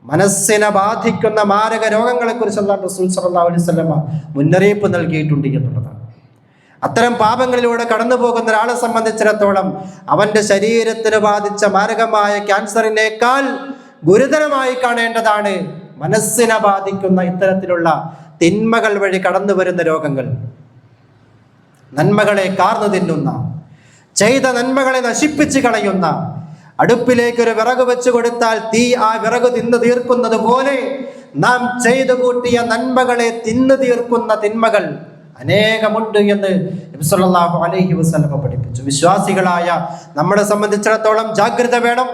മനസ്സിനെ ബാധിക്കുന്ന മാരക രോഗങ്ങളെക്കുറിച്ച് അല്ലാഹു റസൂൽ സ്വല്ലല്ലാഹു അലൈഹി വസല്ലം മുന്നറിയിപ്പ് നൽകിയിട്ടുണ്ട് എന്നുള്ളതാണ്. അത്തരം പാപങ്ങളിലൂടെ കടന്നു പോകുന്ന ഒരാളെ സംബന്ധിച്ചിടത്തോളം അവൻ്റെ ശരീരത്തിന് ബാധിച്ച മാരകമായ ക്യാൻസറിനേക്കാൾ ഗുരുതരമായി കാണേണ്ടതാണ് മനസ്സിനെ ബാധിക്കുന്ന ഇത്തരത്തിലുള്ള തിന്മകൾ വഴി കടന്നു വരുന്ന രോഗങ്ങൾ. നന്മകളെ കാർന്നു തിന്നുന്ന, ചെയ്ത നന്മകളെ നശിപ്പിച്ച് കളയുന്ന, അടുപ്പിലേക്കൊരു വിറക് വെച്ച് കൊടുത്താൽ തീ ആ വിറക് തിന്നു തീർക്കുന്നത് പോലെ നാം ചെയ്തു കൂട്ടിയ നന്മകളെ തിന്നു തീർക്കുന്ന തിന്മകൾ അനേകമുണ്ട് എന്ന് നബി സല്ലല്ലാഹു അലൈഹി വസല്ലം പഠിപ്പിച്ചു. വിശ്വാസികളായ നമ്മളെ സംബന്ധിച്ചിടത്തോളം ജാഗ്രത വേണം.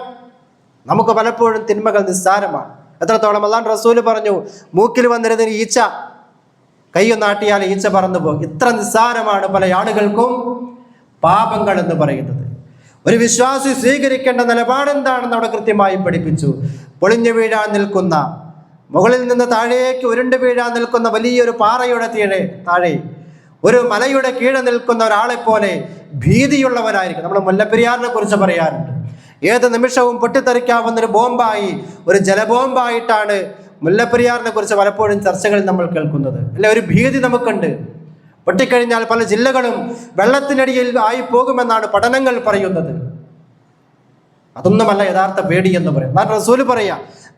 നമുക്ക് പലപ്പോഴും തിന്മകൾ നിസ്സാരമാണ്. എത്രത്തോളം അല്ലാഹു റസൂൽ പറഞ്ഞു, മൂക്കിൽ വന്നിരുന്ന ഈച്ച കൈയൊന്നാട്ടിയാൽ ഈച്ച പറന്നു പോകും. ഇത്ര നിസ്സാരമാണ് പല ആളുകൾക്കും പാപങ്ങൾ എന്ന് പറയുന്നത്. ഒരു വിശ്വാസി സ്വീകരിക്കേണ്ട നിലപാടെന്താണെന്ന് അവിടെ കൃത്യമായി പഠിപ്പിച്ചു. പൊളിഞ്ഞു വീഴാൻ നിൽക്കുന്ന, മുകളിൽ നിന്ന് താഴേക്ക് ഉരുണ്ടു വീഴാൻ നിൽക്കുന്ന വലിയൊരു പാറയുടെ താഴെ ഒരു മലയുടെ കീഴെ നിൽക്കുന്ന ഒരാളെ പോലെ ഭീതിയുള്ളവരായിരിക്കും. നമ്മൾ മുല്ലപ്പെരിയാറിനെ കുറിച്ച് പറയാറുണ്ട്. ഏത് നിമിഷവും പൊട്ടിത്തെറിക്കാവുന്ന ഒരു ബോംബായി, ഒരു ജലബോംബായിട്ടാണ് മുല്ലപ്പെരിയാറിനെ കുറിച്ച് പലപ്പോഴും ചർച്ചകളിൽ നമ്മൾ കേൾക്കുന്നത്. അല്ലെ, ഒരു ഭീതി നമുക്കുണ്ട്. പൊട്ടിക്കഴിഞ്ഞാൽ പല ജില്ലകളും വെള്ളത്തിനടിയിൽ ആയി പോകുമെന്നാണ് പഠനങ്ങൾ പറയുന്നത്. അതൊന്നുമല്ല യഥാർത്ഥ പേടി എന്ന് പറയും. എന്നാൽ റസൂല് പറയാ,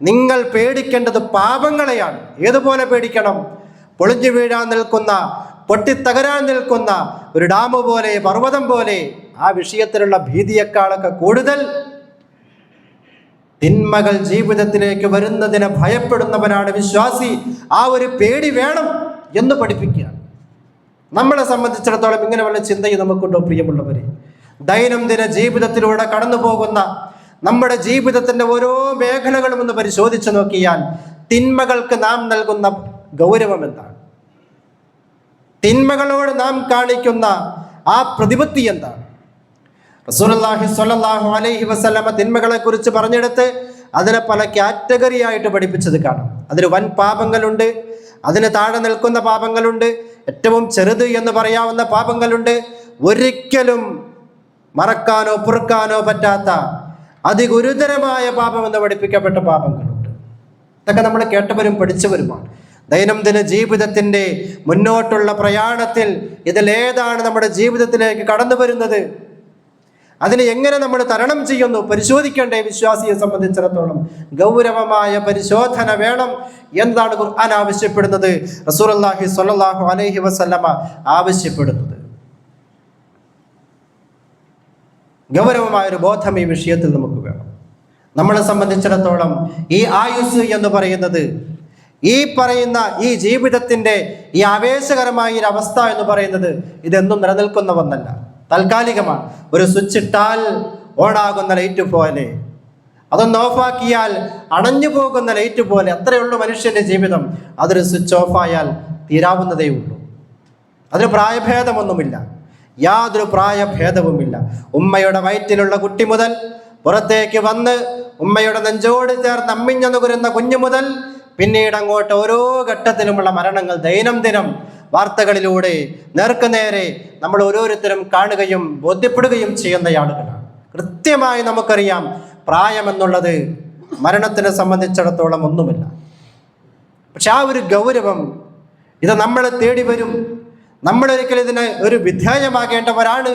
നിങ്ങൾ പേടിക്കേണ്ടത് പാപങ്ങളെയാണ്. ഏതുപോലെ പേടിക്കണം? പൊളിഞ്ഞു വീഴാൻ നിൽക്കുന്ന, പൊട്ടിത്തകരാൻ നിൽക്കുന്ന ഒരു ഡാം പോലെ, പർവ്വതം പോലെ ആ വിഷയത്തിലുള്ള ഭീതിയേക്കാളൊക്കെ കൂടുതൽ തിന്മകൾ ജീവിതത്തിലേക്ക് വരുന്നതിനെ ഭയപ്പെടുന്നവനാണ് വിശ്വാസി. ആ ഒരു പേടി വേണം എന്ന് പഠിപ്പിക്കുക. നമ്മളെ സംബന്ധിച്ചിടത്തോളം ഇങ്ങനെ വല്ല ചിന്തയും നമുക്കുണ്ടോ പ്രിയമുള്ളവരെ? ദൈനംദിന ജീവിതത്തിലൂടെ കടന്നു പോകുന്ന നമ്മുടെ ജീവിതത്തിന്റെ ഓരോ മേഖലകളും ഒന്ന് പരിശോധിച്ചു നോക്കിയാൽ തിന്മകൾക്ക് നാം നൽകുന്ന ഗൗരവം എന്താണ്? തിന്മകളോട് നാം കാണിക്കുന്ന ആ പ്രതിപത്തി എന്താണ്? റസൂലുള്ളാഹി സ്വല്ലല്ലാഹു അലൈഹി വസല്ലമ തിന്മകളെ കുറിച്ച് പറഞ്ഞെടുത്ത് അതിനെ പല കാറ്റഗറി ആയിട്ട് പഠിപ്പിച്ചത് കാണാം. അതിന് വൻ പാപങ്ങളുണ്ട്, അതിന് താഴെ നിൽക്കുന്ന പാപങ്ങളുണ്ട്, ഏറ്റവും ചെറുത് എന്ന് പറയാവുന്ന പാപങ്ങളുണ്ട്, ഒരിക്കലും മറക്കാനോ പൊറുക്കാനോ പറ്റാത്ത അതിഗുരുതരമായ പാപം എന്ന് പഠിപ്പിക്കപ്പെട്ട പാപങ്ങളുണ്ട്. ഇതൊക്കെ നമ്മൾ കേട്ടവരും പഠിച്ചവരുമാണ്. ദൈനംദിന ജീവിതത്തിൻ്റെ മുന്നോട്ടുള്ള പ്രയാണത്തിൽ ഇതിലേതാണ് നമ്മുടെ ജീവിതത്തിലേക്ക് കടന്നു വരുന്നത്, അതിനെ എങ്ങനെ നമ്മൾ തരണം ചെയ്യുന്നു പരിശോധിക്കേണ്ടേ? വിശ്വാസിയെ സംബന്ധിച്ചിടത്തോളം ഗൗരവമായ പരിശോധന വേണം എന്നതാണ് ഖുർആൻ ആവശ്യപ്പെടുന്നത്, റസൂലുള്ളാഹി സ്വല്ലല്ലാഹു അലൈഹി വസല്ലമ ആവശ്യപ്പെടുന്നത്. ഗൗരവമായൊരു ബോധം ഈ വിഷയത്തിൽ നമുക്ക് വേണം. നമ്മളെ സംബന്ധിച്ചിടത്തോളം ഈ ആയുസ് എന്ന് പറയുന്നത്, ഈ പറയുന്ന ഈ ജീവിതത്തിൻ്റെ ഈ ആവേശകരമായ ഒരു അവസ്ഥ എന്ന് പറയുന്നത് ഇതെന്നും നിലനിൽക്കുന്ന ഒന്നല്ല, താൽക്കാലികമാണ്. ഒരു സ്വിച്ച് ഇട്ടാൽ ഓണാകുന്ന ലൈറ്റ് പോലെ, അതൊന്ന് ഓഫാക്കിയാൽ അണഞ്ഞു പോകുന്ന ലൈറ്റ് പോലെ അത്രയുള്ളൂ മനുഷ്യൻ്റെ ജീവിതം. അതൊരു സ്വിച്ച് ഓഫായാൽ തീരാവുന്നതേ ഉള്ളൂ. അതിന് പ്രായഭേദമൊന്നുമില്ല, യാതൊരു പ്രായഭേദവുമില്ല. ഉമ്മയുടെ വയറ്റിലുള്ള കുട്ടി മുതൽ പുറത്തേക്ക് വന്ന് ഉമ്മയുടെ നെഞ്ചോട് ചേർന്ന് അമ്മിഞ്ഞു നുകരുന്ന കുഞ്ഞു മുതൽ പിന്നീട് അങ്ങോട്ട് ഓരോ ഘട്ടത്തിലുമുള്ള മരണങ്ങൾ ദൈനംദിനം വാർത്തകളിലൂടെ നേർക്കുനേരെ നമ്മൾ ഓരോരുത്തരും കാണുകയും ബോധ്യപ്പെടുകയും ചെയ്യുന്ന ആളുകളാണ്. കൃത്യമായി നമുക്കറിയാം പ്രായമെന്നുള്ളത് മരണത്തിനെ സംബന്ധിച്ചിടത്തോളം ഒന്നുമില്ല. പക്ഷെ ആ ഒരു ഗൗരവം ഇത് നമ്മളെ തേടി വരും. നമ്മളൊരിക്കലും ഇതിന് ഒരു വിധേയമാകേണ്ടവരാണ്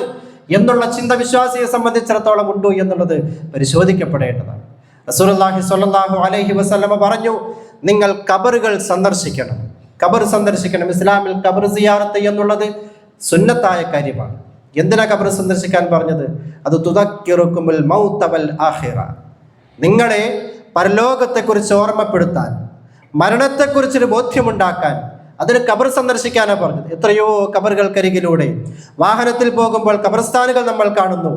എന്നുള്ള ചിന്ത വിശ്വാസിയെ സംബന്ധിച്ചിടത്തോളം ഉണ്ടോ എന്നുള്ളത് പരിശോധിക്കപ്പെടേണ്ടതാണ്. റസൂലുള്ളാഹി സ്വല്ലല്ലാഹു അലൈഹി വസല്ലമ പറഞ്ഞു, നിങ്ങൾ ഖബറുകൾ സന്ദർശിക്കണം. ഖബർ സന്ദർശിക്കണം. ഇസ്ലാമിൽ ഖബർ സിയാറത്ത് എന്നുള്ളത് സുന്നത്തായ കാര്യമാണ്. എന്തിനാ ഖബർ സന്ദർശിക്കാൻ പറഞ്ഞത്? അത് തുദക്കിറുകുമുൽ മൗത വൽ ആഖിറ, നിങ്ങളെ പരലോകത്തെക്കുറിച്ച് ഓർമ്മപ്പെടുത്താൻ, മരണത്തെക്കുറിച്ചൊരു ബോധ്യമുണ്ടാക്കാൻ അതിന് ഖബർ സന്ദർശിക്കാനാണ് പറഞ്ഞത്. എത്രയോ ഖബറുകൾക്കരികിലൂടെ വാഹനത്തിൽ പോകുമ്പോൾ ഖബർസ്ഥാനുകൾ നമ്മൾ കാണുന്നു.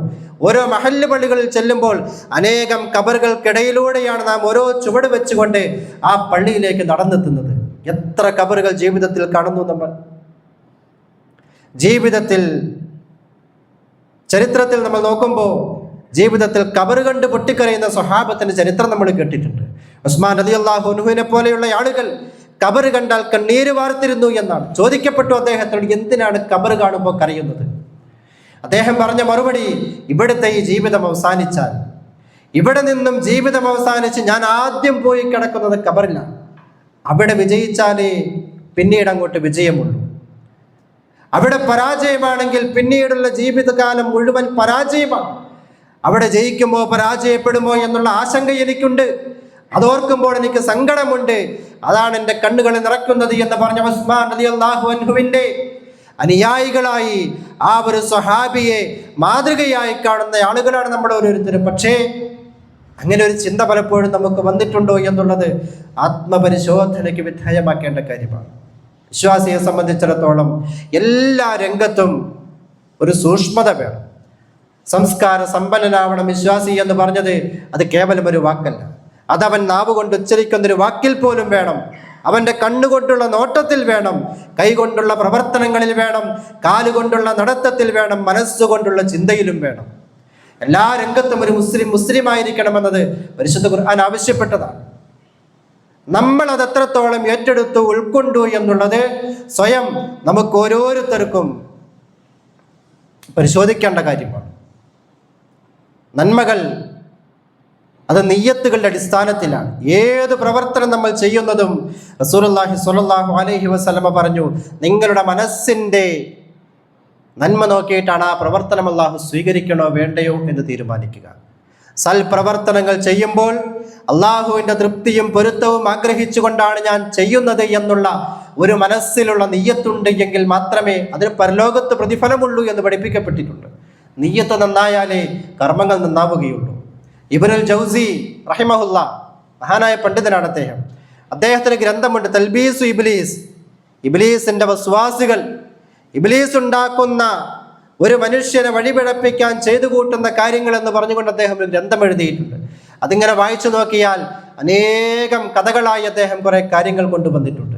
ഓരോ മഹല്ല് പള്ളികളിൽ ചെല്ലുമ്പോൾ അനേകം ഖബറുകൾക്കിടയിലൂടെയാണ് നാം ഓരോ ചുവട് വെച്ചുകൊണ്ട് ആ പള്ളിയിലേക്ക് നടന്നെത്തുന്നത്. എത്ര ഖബറുകൾ ജീവിതത്തിൽ കാണുന്നു നമ്മൾ. ജീവിതത്തിൽ ചരിത്രത്തിൽ നമ്മൾ നോക്കുമ്പോൾ ജീവിതത്തിൽ ഖബർ കണ്ട് പൊട്ടിക്കരയുന്ന സ്വഹാബത്തിന്റെ ചരിത്രം നമ്മൾ കേട്ടിട്ടുണ്ട്. ഉസ്മാൻ റളിയല്ലാഹു അൻഹുവിനെ പോലെയുള്ള ആളുകൾ ഖബർ കണ്ടാൽ കണ്ണീര് വാർത്തിരുന്നു എന്നാണ്. ചോദിക്കപ്പെട്ടു അദ്ദേഹത്തോട്, എന്തിനാണ് ഖബർ കാണുമ്പോൾ കരയുന്നത്? അദ്ദേഹം പറഞ്ഞ മറുപടി, ഇവിടുത്തെ ഈ ജീവിതം അവസാനിച്ചാൽ, ഇവിടെ നിന്നും ജീവിതം അവസാനിച്ച് ഞാൻ ആദ്യം പോയി കിടക്കുന്നത് ഖബറിലാണ്. അവിടെ വിജയിച്ചാലേ പിന്നീട് അങ്ങോട്ട് വിജയമുള്ളൂ. അവിടെ പരാജയമാണെങ്കിൽ പിന്നീടുള്ള ജീവിതകാലം മുഴുവൻ പരാജയമാണ്. അവിടെ ജയിക്കുമോ പരാജയപ്പെടുമോ എന്നുള്ള ആശങ്ക എനിക്കുണ്ട്. അതോർക്കുമ്പോൾ എനിക്ക് സങ്കടമുണ്ട്. അതാണ് എൻ്റെ കണ്ണുകളെ നിറയ്ക്കുന്നത് എന്ന് പറഞ്ഞ ഉസ്മാൻ റളിയല്ലാഹു അൻഹുവിൻ്റെ അനുയായികളായി ആ ഒരു സ്വഹാബിയെ മാതൃകയായി കാണുന്ന ആളുകളാണ് നമ്മൾ ഓരോരുത്തരും. പക്ഷേ അങ്ങനെ ഒരു ചിന്ത പലപ്പോഴും നമുക്ക് വന്നിട്ടുണ്ടോ എന്നുള്ളത് ആത്മപരിശോധനയ്ക്ക് വിധേയമാക്കേണ്ട കാര്യമാണ്. വിശ്വാസിയെ സംബന്ധിച്ചിടത്തോളം എല്ലാ രംഗത്തും ഒരു സൂക്ഷ്മത വേണം. സംസ്കാര സമ്പന്നനാവണം വിശ്വാസി എന്ന് പറഞ്ഞത് അത് കേവലം ഒരു വാക്കല്ല. അതവൻ നാവ് കൊണ്ട് ഉച്ചരിക്കുന്നൊരു വാക്കിൽ പോലും വേണം. അവൻ്റെ കണ്ണുകൊണ്ടുള്ള നോട്ടത്തിൽ വേണം, കൈകൊണ്ടുള്ള പ്രവർത്തനങ്ങളിൽ വേണം, കാലുകൊണ്ടുള്ള നടത്തത്തിൽ വേണം, മനസ്സുകൊണ്ടുള്ള ചിന്തയിലും വേണം. എല്ലാ രംഗത്തും ഒരു മുസ്ലിമായിരിക്കണമെന്നത് പരിശുദ്ധ ഖുർആൻ ആവശ്യപ്പെട്ടതാണ്. നമ്മൾ അത് എത്രത്തോളം ഏറ്റെടുത്തു ഉൾക്കൊണ്ടു എന്നുള്ളത് സ്വയം നമുക്ക് ഓരോരുത്തർക്കും പരിശോധിക്കേണ്ട കാര്യമാണ്. നന്മകൾ അത് നിയ്യത്തുകളുടെ അടിസ്ഥാനത്തിലാണ്. ഏത് പ്രവർത്തനം നമ്മൾ ചെയ്യുന്നതും റസൂലുള്ളാഹി സ്വല്ലല്ലാഹു അലൈഹി വസല്ലമ പറഞ്ഞു, നിങ്ങളുടെ മനസ്സിൻ്റെ നന്മ നോക്കിയിട്ടാണ് ആ പ്രവർത്തനം അള്ളാഹു സ്വീകരിക്കണോ വേണ്ടയോ എന്ന് തീരുമാനിക്കുക. സൽപ്രവർത്തനങ്ങൾ ചെയ്യുമ്പോൾ അള്ളാഹുവിൻ്റെ തൃപ്തിയും പൊരുത്തവും ആഗ്രഹിച്ചുകൊണ്ടാണ് ഞാൻ ചെയ്യുന്നത് എന്നുള്ള ഒരു മനസ്സിലുള്ള നിയ്യത്തുണ്ട് എങ്കിൽ മാത്രമേ അതിന് പരലോകത്ത് പ്രതിഫലമുള്ളൂ എന്ന് പഠിപ്പിക്കപ്പെട്ടിട്ടുണ്ട്. നിയ്യത്ത് നന്നായാലേ കർമ്മങ്ങൾ നന്നാവുകയുള്ളൂ. ഇബ്നുൽ ജൗസി റഹിമഹുല്ല, മഹാനായ പണ്ഡിതനാണ് അദ്ദേഹം. അദ്ദേഹത്തിന് ഗ്രന്ഥമുണ്ട് തൽബീസു ഇബ്ലീസ്, ഇബ്ലീസിന്റെ വസ്വാസികൾ. ഇബ്ലീസ് ഉണ്ടാക്കുന്ന ഒരു മനുഷ്യനെ വഴിപിഴപ്പിക്കാൻ ചെയ്തു കൂട്ടുന്ന കാര്യങ്ങൾ എന്ന് പറഞ്ഞുകൊണ്ട് അദ്ദേഹം ഒരു ഗ്രന്ഥം എഴുതിയിട്ടുണ്ട്. അതിങ്ങനെ വായിച്ചു നോക്കിയാൽ അനേകം കഥകളായി അദ്ദേഹം കുറെ കാര്യങ്ങൾ കൊണ്ടുവന്നിട്ടുണ്ട്.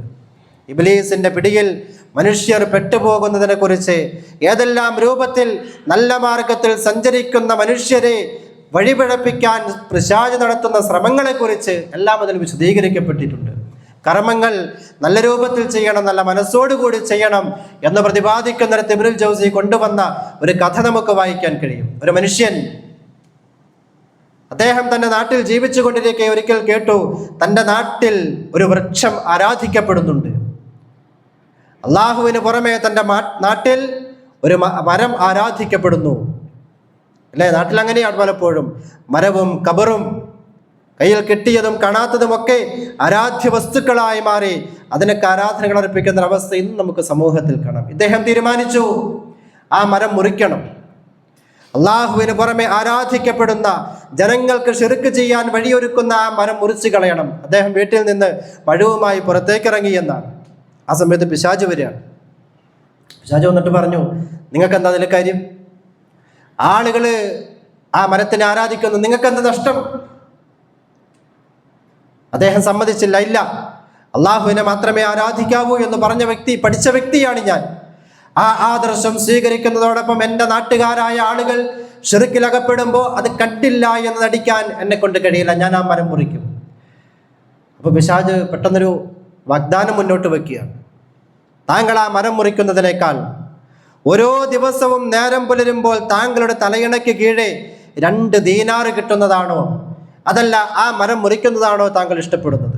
ഇബ്ലീസിന്റെ പിടിയിൽ മനുഷ്യർ പെട്ടുപോകുന്നതിനെ കുറിച്ച്, ഏതെല്ലാം രൂപത്തിൽ നല്ല മാർഗത്തിൽ സഞ്ചരിക്കുന്ന മനുഷ്യരെ വഴിപിഴപ്പിക്കാൻ പിശാച് നടത്തുന്ന ശ്രമങ്ങളെക്കുറിച്ച് എല്ലാം അതിൽ വിശദീകരിക്കപ്പെട്ടിട്ടുണ്ട്. കർമ്മങ്ങൾ നല്ല രൂപത്തിൽ ചെയ്യണം, നല്ല മനസ്സോടുകൂടി ചെയ്യണം എന്ന് പ്രതിപാദിക്കുന്നിടത്ത് ഇബ്നുൽ ജൗസി കൊണ്ടുവന്ന ഒരു കഥ നമുക്ക് വായിക്കാൻ കഴിയും. ഒരു മനുഷ്യൻ അദ്ദേഹം തൻ്റെ നാട്ടിൽ ജീവിച്ചു കൊണ്ടിരിക്കെ ഒരിക്കൽ കേട്ടു, തൻ്റെ നാട്ടിൽ ഒരു വൃക്ഷം ആരാധിക്കപ്പെടുന്നുണ്ട്. അള്ളാഹുവിന് പുറമെ തൻ്റെ നാട്ടിൽ ഒരു മരം ആരാധിക്കപ്പെടുന്നു. അല്ലേ? നാട്ടിൽ അങ്ങനെയാണ് പലപ്പോഴും. മരവും കബറും കയ്യിൽ കിട്ടിയതും കാണാത്തതുമൊക്കെ ആരാധ്യ വസ്തുക്കളായി മാറി അതിനൊക്കെ ആരാധനകൾ അർപ്പിക്കുന്ന അവസ്ഥ ഇന്ന് നമുക്ക് സമൂഹത്തിൽ കാണാം. ഇദ്ദേഹം തീരുമാനിച്ചു ആ മരം മുറിക്കണം. അള്ളാഹുവിന് പുറമെ ആരാധിക്കപ്പെടുന്ന ജനങ്ങൾക്ക് ശിർക്ക് ചെയ്യാൻ വഴിയൊരുക്കുന്ന ആ മരം മുറിച്ചു കളയണം. അദ്ദേഹം വീട്ടിൽ നിന്ന് പഴുവുമായി പുറത്തേക്കിറങ്ങി എന്നാണ്. ആ സമയത്ത് പിശാച് വരികയാണ്. പിശാച് വന്നിട്ട് പറഞ്ഞു, നിങ്ങൾക്ക് എന്താ അതിൽ കാര്യം? ആളുകൾ ആ മരത്തിനെ ആരാധിക്കുന്നു, നിങ്ങൾക്ക് എന്താ നഷ്ടം? അദ്ദേഹം സമ്മതിച്ചില്ല. ഇല്ല, അള്ളാഹുവിനെ മാത്രമേ ആരാധിക്കാവൂ എന്ന് പറഞ്ഞ വ്യക്തി, പഠിച്ച വ്യക്തിയാണ് ഞാൻ. ആ ആദർശം സ്വീകരിക്കുന്നതോടൊപ്പം എൻ്റെ നാട്ടുകാരായ ആളുകൾ ശിർക്കിലകപ്പെടുമ്പോൾ അത് കണ്ടില്ല എന്ന് നടിക്കാൻ എന്നെ കൊണ്ട് കഴിയില്ല, ഞാൻ ആ മരം മുറിക്കും. അപ്പോൾ പിശാച് പെട്ടെന്നൊരു വാഗ്ദാനം മുന്നോട്ട് വെക്കുകയാണ്. താങ്കൾ ആ മരം മുറിക്കുന്നതിനേക്കാൾ ഓരോ ദിവസവും നേരം പുലരുമ്പോൾ താങ്കളുടെ തലയിണയ്ക്ക് കീഴെ 2 ദീനാറ് കിട്ടുന്നതാണോ, അതല്ല ആ മരം മുറിക്കുന്നതാണോ താങ്കൾ ഇഷ്ടപ്പെടുന്നത്?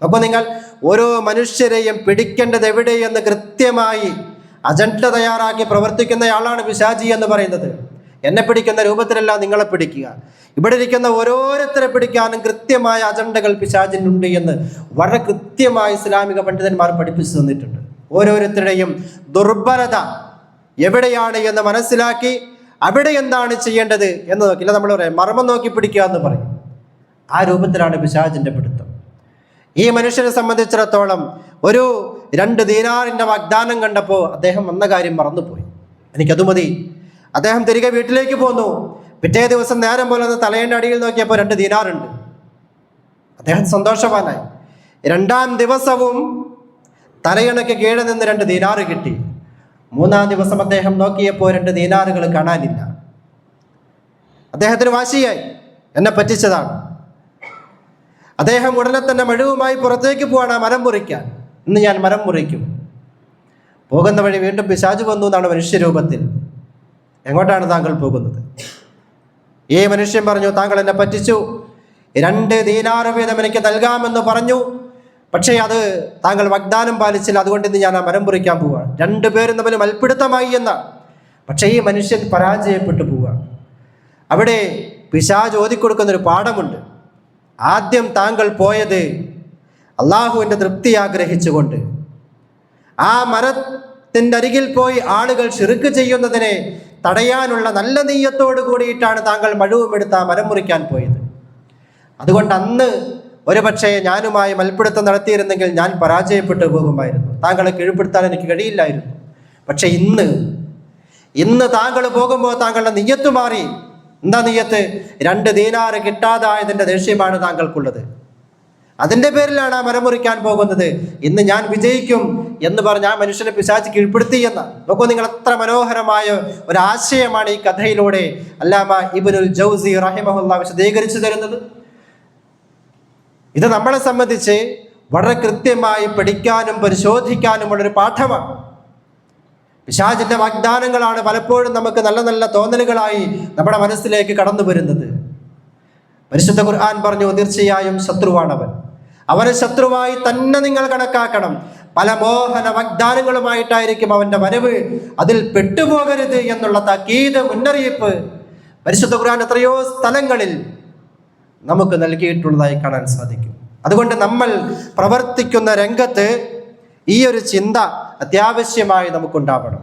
അപ്പോൾ നിങ്ങൾ ഓരോ മനുഷ്യരെയും പിടിക്കേണ്ടത് എവിടെയെന്ന് കൃത്യമായി അജണ്ട തയ്യാറാക്കി പ്രവർത്തിക്കുന്നയാളാണ് പിശാചി എന്ന് പറയുന്നത്. എന്നെ പിടിക്കുന്ന രൂപത്തിലല്ല നിങ്ങളെ പിടിക്കുക. ഇവിടെ ഇരിക്കുന്ന ഓരോരുത്തരെ പിടിക്കാനും കൃത്യമായ അജണ്ടകൾ പിശാചിനുണ്ട് എന്ന് വളരെ കൃത്യമായി ഇസ്ലാമിക പണ്ഡിതന്മാർ പഠിപ്പിച്ചു തന്നിട്ടുണ്ട്. ഓരോരുത്തരുടെയും ദുർബലത എവിടെയാണ് എന്ന് മനസ്സിലാക്കി അവിടെ എന്താണ് ചെയ്യേണ്ടത് എന്ന് നോക്കില്ല, നമ്മൾ പറയാം മർമ്മം നോക്കി പിടിക്കുക എന്ന് പറയും. ആ രൂപത്തിലാണ് പിശാചിൻ്റെ പിടുത്തം. ഈ മനുഷ്യനെ സംബന്ധിച്ചിടത്തോളം ഒരു 2 ദീനാറിൻ്റെ വാഗ്ദാനം കണ്ടപ്പോൾ അദ്ദേഹം വന്ന കാര്യം മറന്നുപോയി. എനിക്കത് മതി. അദ്ദേഹം തിരികെ വീട്ടിലേക്ക് പോന്നു. പിറ്റേ ദിവസം നേരം പോലെ തലയുടെ അടിയിൽ നോക്കിയപ്പോൾ 2 ദീനാറുണ്ട്. അദ്ദേഹം സന്തോഷവാനായി. 2-ാം ദിവസവും തലയിണയ്ക്ക് കീഴെ നിന്ന് 2 ദീനാറ് കിട്ടി. 3-ാം ദിവസം അദ്ദേഹം നോക്കിയപ്പോൾ 2 ദീനാറുകൾ കാണാനില്ല. അദ്ദേഹത്തിന് വാശിയായി, എന്നെ പറ്റിച്ചതാണ്. അദ്ദേഹം ഉടനെ തന്നെ മഴുവുമായി പുറത്തേക്ക് പോവാണ് ആ മരം മുറിക്കാൻ. ഇന്ന് ഞാൻ മരം മുറിക്കും. പോകുന്ന വഴി വീണ്ടും പിശാച് വന്നു എന്നാണ് മനുഷ്യരൂപത്തിൽ. എങ്ങോട്ടാണ് താങ്കൾ പോകുന്നത്? ഈ മനുഷ്യൻ പറഞ്ഞു, താങ്കൾ എന്നെ പറ്റിച്ചു, 2 ദീനാറ് വീതം എനിക്ക് നൽകാമെന്ന് പറഞ്ഞു. പക്ഷേ അത് താങ്കൾ വാഗ്ദാനം പാലിച്ചില്ല, അതുകൊണ്ട് ഇന്ന് ഞാൻ ആ മരം മുറിക്കാൻ പോവുകയാണ്. 2 പേരും തമ്മിൽ മൽപ്പിടുത്തമായി എന്നാണ്. പക്ഷേ ഈ മനുഷ്യൻ പരാജയപ്പെട്ടു പോവുകയാണ്. അവിടെ പിശാച് ഓതിക്കൊടുക്കുന്നൊരു പാഠമുണ്ട്. ആദ്യം താങ്കൾ പോയത് അള്ളാഹുവിൻ്റെ തൃപ്തി ആഗ്രഹിച്ചുകൊണ്ട്. ആ മരത്തിൻ്റെ അരികിൽ പോയി ആളുകൾ ശിർക്ക് ചെയ്യുന്നതിനെ തടയാനുള്ള നല്ല നെയ്യത്തോട് കൂടിയിട്ടാണ് താങ്കൾ മഴുവുമെടുത്ത് ആ മരം മുറിക്കാൻ പോയത്. അതുകൊണ്ട് അന്ന് ഒരു പക്ഷേ ഞാനുമായി മൽപ്പിടുത്തം നടത്തിയിരുന്നെങ്കിൽ ഞാൻ പരാജയപ്പെട്ടു പോകുമായിരുന്നു, താങ്കളെ കീഴ്പ്പെടുത്താൻ എനിക്ക് കഴിയില്ലായിരുന്നു. പക്ഷെ ഇന്ന് താങ്കൾ പോകുമ്പോൾ താങ്കളുടെ നിയ്യത്ത് മാറി. എന്താ നിയ്യത്ത്? 2 ദീനാറ് കിട്ടാതായതിൻ്റെ ദേഷ്യമാണ് താങ്കൾക്കുള്ളത്. അതിൻ്റെ പേരിലാണ് ആ മരം മുറിക്കാൻ പോകുന്നത്. ഇന്ന് ഞാൻ വിജയിക്കും എന്ന് പറഞ്ഞ് ആ മനുഷ്യനെ പിശാച് കീഴ്പ്പെടുത്തി എന്ന്. നോക്കൂ നിങ്ങൾ, എത്ര മനോഹരമായ ഒരു ആശയമാണ് ഈ കഥയിലൂടെ അല്ലാമ ഇബ്നുൽ ജൗസി റഹിമഹുല്ലാഹ് വിശദീകരിച്ചു തരുന്നത്. ഇത് നമ്മളെ സംബന്ധിച്ച് വളരെ കൃത്യമായി പഠിക്കാനും പരിശോധിക്കാനുമുള്ളൊരു പാഠമാണ്. പിശാചിന്റെ വാഗ്ദാനങ്ങളാണ് പലപ്പോഴും നമുക്ക് നല്ല നല്ല തോന്നലുകളായി നമ്മുടെ മനസ്സിലേക്ക് കടന്നു വരുന്നത്. പരിശുദ്ധ ഖുർആൻ പറഞ്ഞു, തീർച്ചയായും ശത്രുവാണവൻ, അവനെ ശത്രുവായി തന്നെ നിങ്ങൾ കണക്കാക്കണം. പല മോഹന വാഗ്ദാനങ്ങളുമായിട്ടായിരിക്കും അവന്റെ വരവ്. അതിൽ പെട്ടുപോകരുത് എന്നുള്ള താക്കീത്, മുന്നറിയിപ്പ് പരിശുദ്ധ ഖുർആൻ എത്രയോ സ്ഥലങ്ങളിൽ നമുക്ക് നൽകിയിട്ടുള്ളതായി കാണാൻ സാധിക്കും. അതുകൊണ്ട് നമ്മൾ പ്രവർത്തിക്കുന്ന രംഗത്ത് ഈ ഒരു ചിന്ത അത്യാവശ്യമായി നമുക്കുണ്ടാവണം.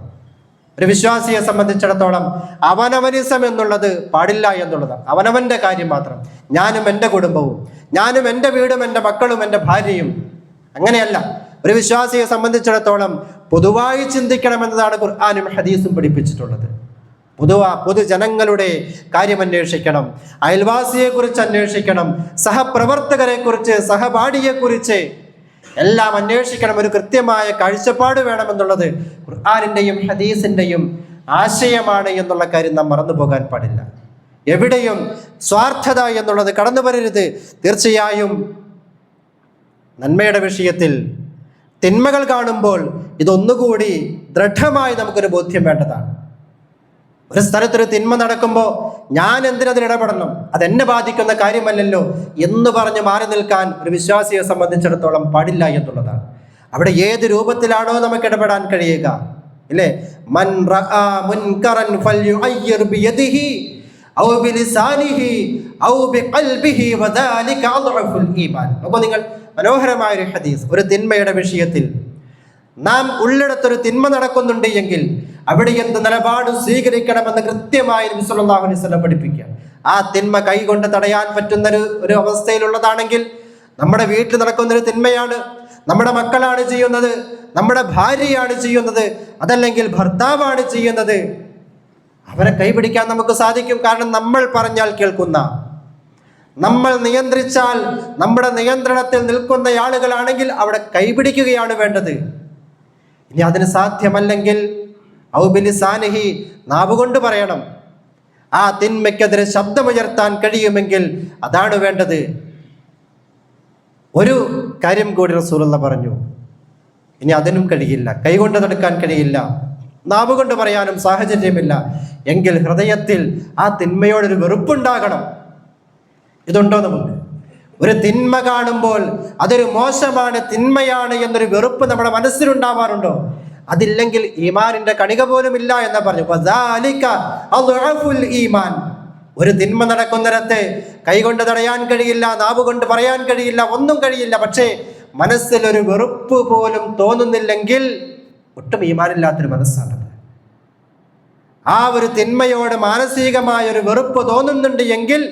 ഒരു വിശ്വാസിയെ സംബന്ധിച്ചിടത്തോളം അവനവനിസം എന്നുള്ളത് പാടില്ല എന്നുള്ളതാണ്. അവനവൻ്റെ കാര്യം മാത്രം, ഞാനും എൻ്റെ കുടുംബവും, ഞാനും എൻ്റെ വീടും എൻ്റെ മക്കളും എൻ്റെ ഭാര്യയും. അങ്ങനെയല്ല. ഒരു വിശ്വാസിയെ സംബന്ധിച്ചിടത്തോളം പൊതുവായി ചിന്തിക്കണമെന്നതാണ് ഖുർആനും ഹദീസും പഠിപ്പിച്ചിട്ടുള്ളത്. പൊതുജനങ്ങളുടെ കാര്യം അന്വേഷിക്കണം, അയൽവാസിയെക്കുറിച്ച് അന്വേഷിക്കണം, സഹപ്രവർത്തകരെക്കുറിച്ച്, സഹപാഠിയെക്കുറിച്ച് എല്ലാം അന്വേഷിക്കണം. ഒരു കൃത്യമായ കാഴ്ചപ്പാട് വേണമെന്നുള്ളത് ഖുർആനിൻ്റെയും ഹദീസിൻ്റെയും ആശയമാണ് എന്നുള്ള കാര്യം നാം മറന്നു പോകാൻ പാടില്ല. എവിടെയും സ്വാർത്ഥത എന്നുള്ളത് കടന്നു വരരുത്. തീർച്ചയായും നന്മയുടെ വിഷയത്തിൽ തിന്മകൾ കാണുമ്പോൾ ഇതൊന്നുകൂടി ദൃഢമായി നമുക്കൊരു ബോധ്യം വേണ്ടതാണ്. ഒരു സ്ഥലത്തൊരു തിന്മ നടക്കുമ്പോൾ ഞാൻ എന്തിനതിൽ ഇടപെടണം, അതെന്നെ ബാധിക്കുന്ന കാര്യമല്ലല്ലോ എന്ന് പറഞ്ഞ് മാറി നിൽക്കാൻ ഒരു വിശ്വാസിയെ സംബന്ധിച്ചിടത്തോളം പാടില്ല എന്നുള്ളതാണ്. അവിടെ ഏത് രൂപത്തിലാണോ നമുക്ക് ഇടപെടാൻ കഴിയുക, ഇല്ലേ? മൻ റഅ മുൻകറൻ ഫൽയുഅയ്യിർ ബിയദിഹി ഔ ബിലിസാനിഹി ഔ ബിഖൽബിഹി വദാലിക അദ്അഫുൽ ഈമാൻ. അപ്പോൾ നിങ്ങൾ മനോഹരമായ ഒരു ഹദീസ്, ഒരു തിന്മയുടെ വിഷയത്തിൽ നാം ഉള്ളിടത്തൊരു തിന്മ നടക്കുന്നുണ്ട് എങ്കിൽ അവിടെ എന്ത് നിലപാട് സ്വീകരിക്കണമെന്ന് കൃത്യമായി നബി സല്ലല്ലാഹു അലൈഹി വസല്ലം പഠിപ്പിക്കുക. ആ തിന്മ കൈകൊണ്ട് തടയാൻ പറ്റുന്ന ഒരു അവസ്ഥയിലുള്ളതാണെങ്കിൽ, നമ്മുടെ വീട്ടിൽ നടക്കുന്നൊരു തിന്മയാണ്, നമ്മുടെ മക്കളാണ് ചെയ്യുന്നത്, നമ്മുടെ ഭാര്യയാണ് ചെയ്യുന്നത്, അതല്ലെങ്കിൽ ഭർത്താവാണ് ചെയ്യുന്നത്, അവരെ കൈപിടിക്കാൻ നമുക്ക് സാധിക്കും. കാരണം നമ്മൾ പറഞ്ഞാൽ കേൾക്കുന്ന, നമ്മൾ നിയന്ത്രിച്ചാൽ നമ്മുടെ നിയന്ത്രണത്തിൽ നിൽക്കുന്ന ആളുകളാണെങ്കിൽ അവിടെ കൈപിടിക്കുകയാണ് വേണ്ടത്. ഇനി അതിന് സാധ്യമല്ലെങ്കിൽ ഔ ബിലിസാനിഹി, നാവുകൊണ്ട് പറയണം. ആ തിന്മയ്ക്കെതിരെ ശബ്ദമുയർത്താൻ കഴിയുമെങ്കിൽ അതാണ് വേണ്ടത്. ഒരു കാര്യം കൂടി റസൂലുള്ളാഹി പറഞ്ഞു, ഇനി അതിനും കഴിയില്ല, കൈകൊണ്ട് തടുക്കാൻ കഴിയില്ല, നാവുകൊണ്ട് പറയാനും സാഹചര്യമില്ല എങ്കിൽ ഹൃദയത്തിൽ ആ തിന്മയോടൊരു വെറുപ്പുണ്ടാകണം. ഇതുണ്ടോ നമുക്ക്? ഒരു തിന്മ കാണുമ്പോൾ അതൊരു മോശമാണ്, തിന്മയാണ് എന്നൊരു വെറുപ്പ് നമ്മുടെ മനസ്സിലുണ്ടാവാറുണ്ടോ? അതില്ലെങ്കിൽ ഈമാനിന്റെ കണിക പോലും ഇല്ല എന്ന് പറഞ്ഞു. ഈമാൻ. ഒരു തിന്മ നടക്കുന്നിടത്ത് കൈകൊണ്ട് തടയാൻ കഴിയില്ല, നാവുകൊണ്ട് പറയാൻ കഴിയില്ല, ഒന്നും കഴിയില്ല, പക്ഷേ മനസ്സിലൊരു വെറുപ്പ് പോലും തോന്നുന്നില്ലെങ്കിൽ ഒട്ടും ഈമാനില്ലാത്തൊരു മനസ്സാണത്. ആ ഒരു തിന്മയോട് മാനസികമായ ഒരു വെറുപ്പ് തോന്നുന്നുണ്ട് എങ്കിൽ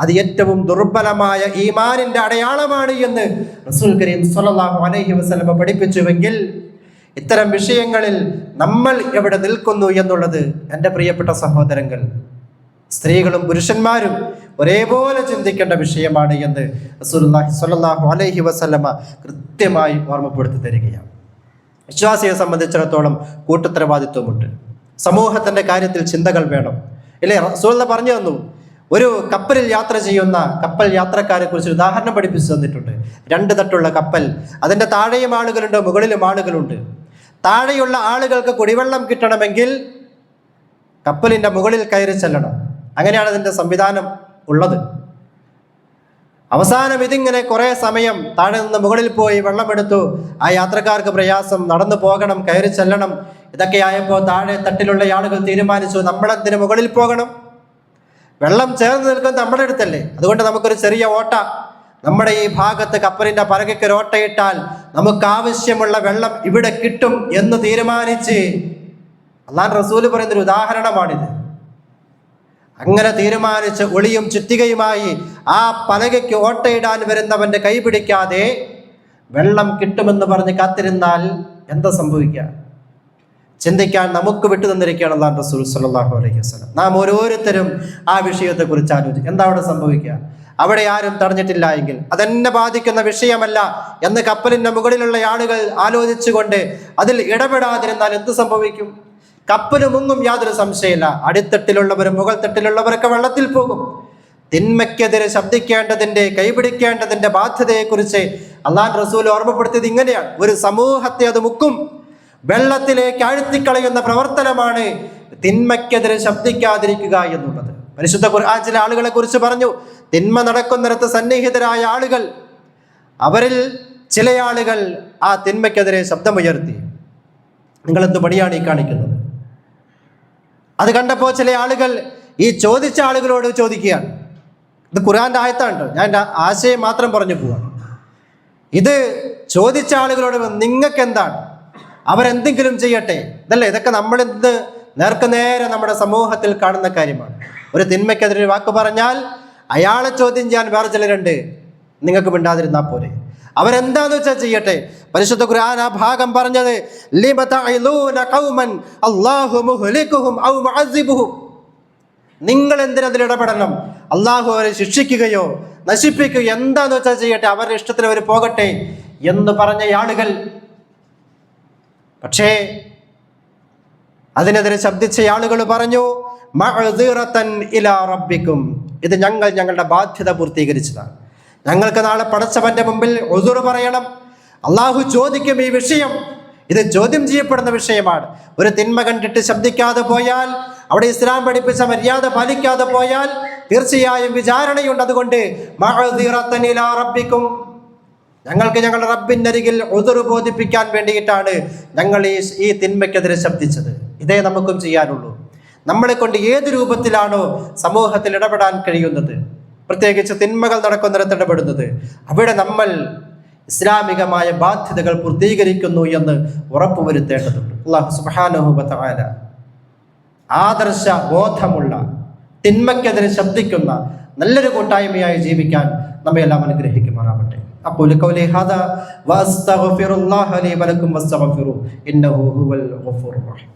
അത് ഏറ്റവും ദുർബലമായ ഈമാനിന്റെ അടയാളമാണ് എന്ന് റസൂൽ കരീം സ്വല്ലല്ലാഹു അലൈഹി വസല്ലം പഠിപ്പിച്ചുവെങ്കിൽ ഇത്തരം വിഷയങ്ങളിൽ നമ്മൾ എവിടെ നിൽക്കുന്നു എന്നുള്ളത് എൻ്റെ പ്രിയപ്പെട്ട സഹോദരങ്ങൾ, സ്ത്രീകളും പുരുഷന്മാരും ഒരേപോലെ ചിന്തിക്കേണ്ട വിഷയമാണ് എന്ന് റസൂലുള്ളാഹി സ്വല്ലല്ലാഹു അലൈഹി വസല്ലം കൃത്യമായി ഓർമ്മപ്പെടുത്തി തരികയാണ്. വിശ്വാസിയെ സംബന്ധിച്ചിടത്തോളം കൂട്ടുത്തരവാദിത്വമുണ്ട്. സമൂഹത്തിൻ്റെ കാര്യത്തിൽ ചിന്തകൾ വേണം, ഇല്ലേ? റസൂലുള്ളാഹി പറഞ്ഞു തന്നു, ഒരു കപ്പലിൽ യാത്ര ചെയ്യുന്ന കപ്പൽ യാത്രക്കാരെ കുറിച്ച് ഉദാഹരണം പഠിപ്പിച്ചു തന്നിട്ടുണ്ട്. 2 തട്ടുള്ള കപ്പൽ, അതിൻ്റെ താഴെയും ആളുകളുണ്ട്, മുകളിലും ആളുകളുണ്ട്. താഴെയുള്ള ആളുകൾക്ക് കുടിവെള്ളം കിട്ടണമെങ്കിൽ കപ്പലിൻ്റെ മുകളിൽ കയറി ചെല്ലണം. അങ്ങനെയാണ് അതിൻ്റെ സംവിധാനം ഉള്ളത്. അവസാനം ഇതിങ്ങനെ കുറേ സമയം താഴെ നിന്ന് മുകളിൽ പോയി വെള്ളമെടുത്തു. ആ യാത്രക്കാർക്ക് പ്രയാസം, നടന്നു പോകണം, കയറി ചെല്ലണം. ഇതൊക്കെ ആയപ്പോൾ താഴെ തട്ടിലുള്ള ആളുകൾ തീരുമാനിച്ചു, നമ്മളെന്തിന് മുകളിൽ പോകണം? വെള്ളം ചേർന്ന് നിൽക്കുന്നത് നമ്മുടെ അടുത്തല്ലേ, അതുകൊണ്ട് നമുക്കൊരു ചെറിയ ഓട്ട നമ്മുടെ ഈ ഭാഗത്ത് കപ്പലിൻ്റെ പലകയ്ക്ക് ഒരു ഓട്ടയിട്ടാൽ നമുക്ക് ആവശ്യമുള്ള വെള്ളം ഇവിടെ കിട്ടും എന്ന് തീരുമാനിച്ച് അല്ലാഹു റസൂൽ പറയുന്നൊരു ഉദാഹരണമാണിത്. അങ്ങനെ തീരുമാനിച്ച് ഒളിയും ചുറ്റികയുമായി ആ പലകയ്ക്ക് ഓട്ടയിടാൻ വരുന്നവൻ്റെ കൈ പിടിക്കാതെ വെള്ളം കിട്ടുമെന്ന് പറഞ്ഞ് കാത്തിരുന്നാൽ എന്താ സംഭവിക്കുക? ചിന്തിക്കാൻ നമുക്ക് വിട്ടു തന്നിരിക്കുകയാണ് അല്ലാഹു റസൂൽ സ്വല്ലല്ലാഹു അലൈഹി വസല്ലം. നാം ഓരോരുത്തരും ആ വിഷയത്തെക്കുറിച്ച് ആലോചിക്കും. എന്താ അവിടെ സംഭവിക്കുക? അവിടെ ആരും തടഞ്ഞിട്ടില്ല എങ്കിൽ അതെന്നെ ബാധിക്കുന്ന വിഷയമല്ല എന്ന് കപ്പലിൻ്റെ മുകളിലുള്ള ആളുകൾ ആലോചിച്ചുകൊണ്ട് അതിൽ ഇടപെടാതിരുന്നാൽ എന്ത് സംഭവിക്കും? കപ്പൽ മുങ്ങും, യാതൊരു സംശയമില്ല. അടിത്തട്ടിലുള്ളവരും മുകൾ തട്ടിലുള്ളവരൊക്കെ വെള്ളത്തിൽ പോകും. തിന്മയ്ക്കെതിരെ ശബ്ദിക്കേണ്ടതിൻ്റെ, കൈപിടിക്കേണ്ടതിൻ്റെ ബാധ്യതയെക്കുറിച്ച് അള്ളാഹു റസൂൽ ഓർമ്മപ്പെടുത്തിയത് ഇങ്ങനെയാണ്: ഒരു സമൂഹത്തെ അത് മുക്കും, വെള്ളത്തിലേക്ക് ആഴ്ത്തിക്കളയുന്ന പ്രവർത്തനമാണ് തിന്മയ്ക്കെതിരെ ശബ്ദിക്കാതിരിക്കുക എന്നുള്ളത്. പരിശുദ്ധ ഖുർആൻ ചില ആളുകളെ കുറിച്ച് പറഞ്ഞു, തിന്മ നടക്കുന്നിടത്ത് സന്നിഹിതരായ ആളുകൾ, അവരിൽ ചില ആളുകൾ ആ തിന്മയ്ക്കെതിരെ ശബ്ദമുയർത്തി. നിങ്ങളെന്ത് പണിയാണ് ഈ കാണിക്കുന്നത്? അത് കണ്ടപ്പോൾ ചില ആളുകൾ ഈ ചോദിച്ച ആളുകളോട് ചോദിക്കുകയാണ്. ഇത് ഖുർആന്റെ ആയത്താണ്, ഞാൻ എൻ്റെ ആശയം മാത്രം പറഞ്ഞു പോവാണ്. ഇത് ചോദിച്ച ആളുകളോട് നിങ്ങൾക്ക് എന്താണ്, അവരെന്തെങ്കിലും ചെയ്യട്ടെ, ഇതല്ലേ? ഇതൊക്കെ നമ്മളിന്ന് നേർക്കുനേരെ നമ്മുടെ സമൂഹത്തിൽ കാണുന്ന കാര്യമാണ്. ഒരു തിന്മയ്ക്കെതിരെ വാക്ക് പറഞ്ഞാൽ അയാളെ ചോദ്യം ചെയ്യാൻ വേറെ ചിലരുണ്ട്, നിങ്ങൾക്ക് മിണ്ടാതിരുന്നാൽ പോരെ, അവരെന്താന്ന് വെച്ചാൽ ചെയ്യട്ടെ. പരിശുദ്ധ ഖുർആൻ ആ ഭാഗം പറഞ്ഞത് ലിമ തഅലൂന ഖൗമൻ അല്ലാഹു മുഹ്ലികുഹും ഔ മുഅസിബുഹും, നിങ്ങൾ എന്തിനതിൽ ഇടപെടണം? അള്ളാഹു അവരെ ശിക്ഷിക്കുകയോ നശിപ്പിക്കുകയോ എന്താന്ന് വെച്ചാൽ ചെയ്യട്ടെ, അവരുടെ ഇഷ്ടത്തിന് അവർ പോകട്ടെ എന്ന് പറഞ്ഞ ആളുകൾ. പക്ഷേ അതിനെതിരെ ശബ്ദിച്ച ആളുകൾ പറഞ്ഞു, മഅ്ദിറതൻ ഇലാ റബ്ബിക്കും, ഇത് ഞങ്ങളുടെ ബാധ്യത പൂർത്തീകരിച്ചതാണ്. ഞങ്ങൾക്ക് നാളെ പടച്ചവന്റെ മുമ്പിൽ ഉദുർ പറയണം. അള്ളാഹു ചോദിക്കും ഈ വിഷയം. ഇത് ചോദ്യം ചെയ്യപ്പെടുന്ന വിഷയമാണ്. ഒരു തിന്മ കണ്ടിട്ട് ശബ്ദിക്കാതെ പോയാൽ, അവിടെ ഇസ്ലാം പഠിപ്പിച്ച മര്യാദ പാലിക്കാതെ പോയാൽ തീർച്ചയായും വിചാരണയുണ്ട്. അതുകൊണ്ട് മഅ്ദിറതൻ ഇലാ റബ്ബിക്കും, ഞങ്ങൾക്ക് ഞങ്ങളുടെ റബ്ബിൻ്റെ അരികിൽ ഉദുർ ബോധിപ്പിക്കാൻ വേണ്ടിയിട്ടാണ് ഞങ്ങൾ ഈ തിന്മയ്ക്കെതിരെ ശബ്ദിച്ചത്. ഇതേ നമുക്കും ചെയ്യാനുള്ളൂ. നമ്മളെ കൊണ്ട് ഏത് രൂപത്തിലാണോ സമൂഹത്തിൽ ഇടപെടാൻ കഴിയുന്നത്, പ്രത്യേകിച്ച് തിന്മകൾ നടക്കുന്നിടത്ത് ഇടപെടുന്നത്, അവിടെ നമ്മൾ ഇസ്ലാമികമായ ബാധ്യതകൾ പൂർത്തീകരിക്കുന്നു എന്ന് ഉറപ്പുവരുത്തേണ്ടതുണ്ട്. അല്ലാഹു സുബ്ഹാനഹു വ തആല ആദർശ ബോധമുള്ള, തിന്മയ്ക്കെതിരെ ശബ്ദിക്കുന്ന നല്ലൊരു കൂട്ടായ്മയായി ജീവിക്കാൻ നമ്മെ എല്ലാം അനുഗ്രഹിക്കുമാറാവട്ടെ. അപ്പോൾ ഖൗലി ഹാദാ വഅസ്തഗ്ഫിറുല്ലാഹ ലി വലക്കും വസ്തഗ്ഫിറു ഇന്നഹു ഹുവൽ ഗഫൂറുർ റഹീം.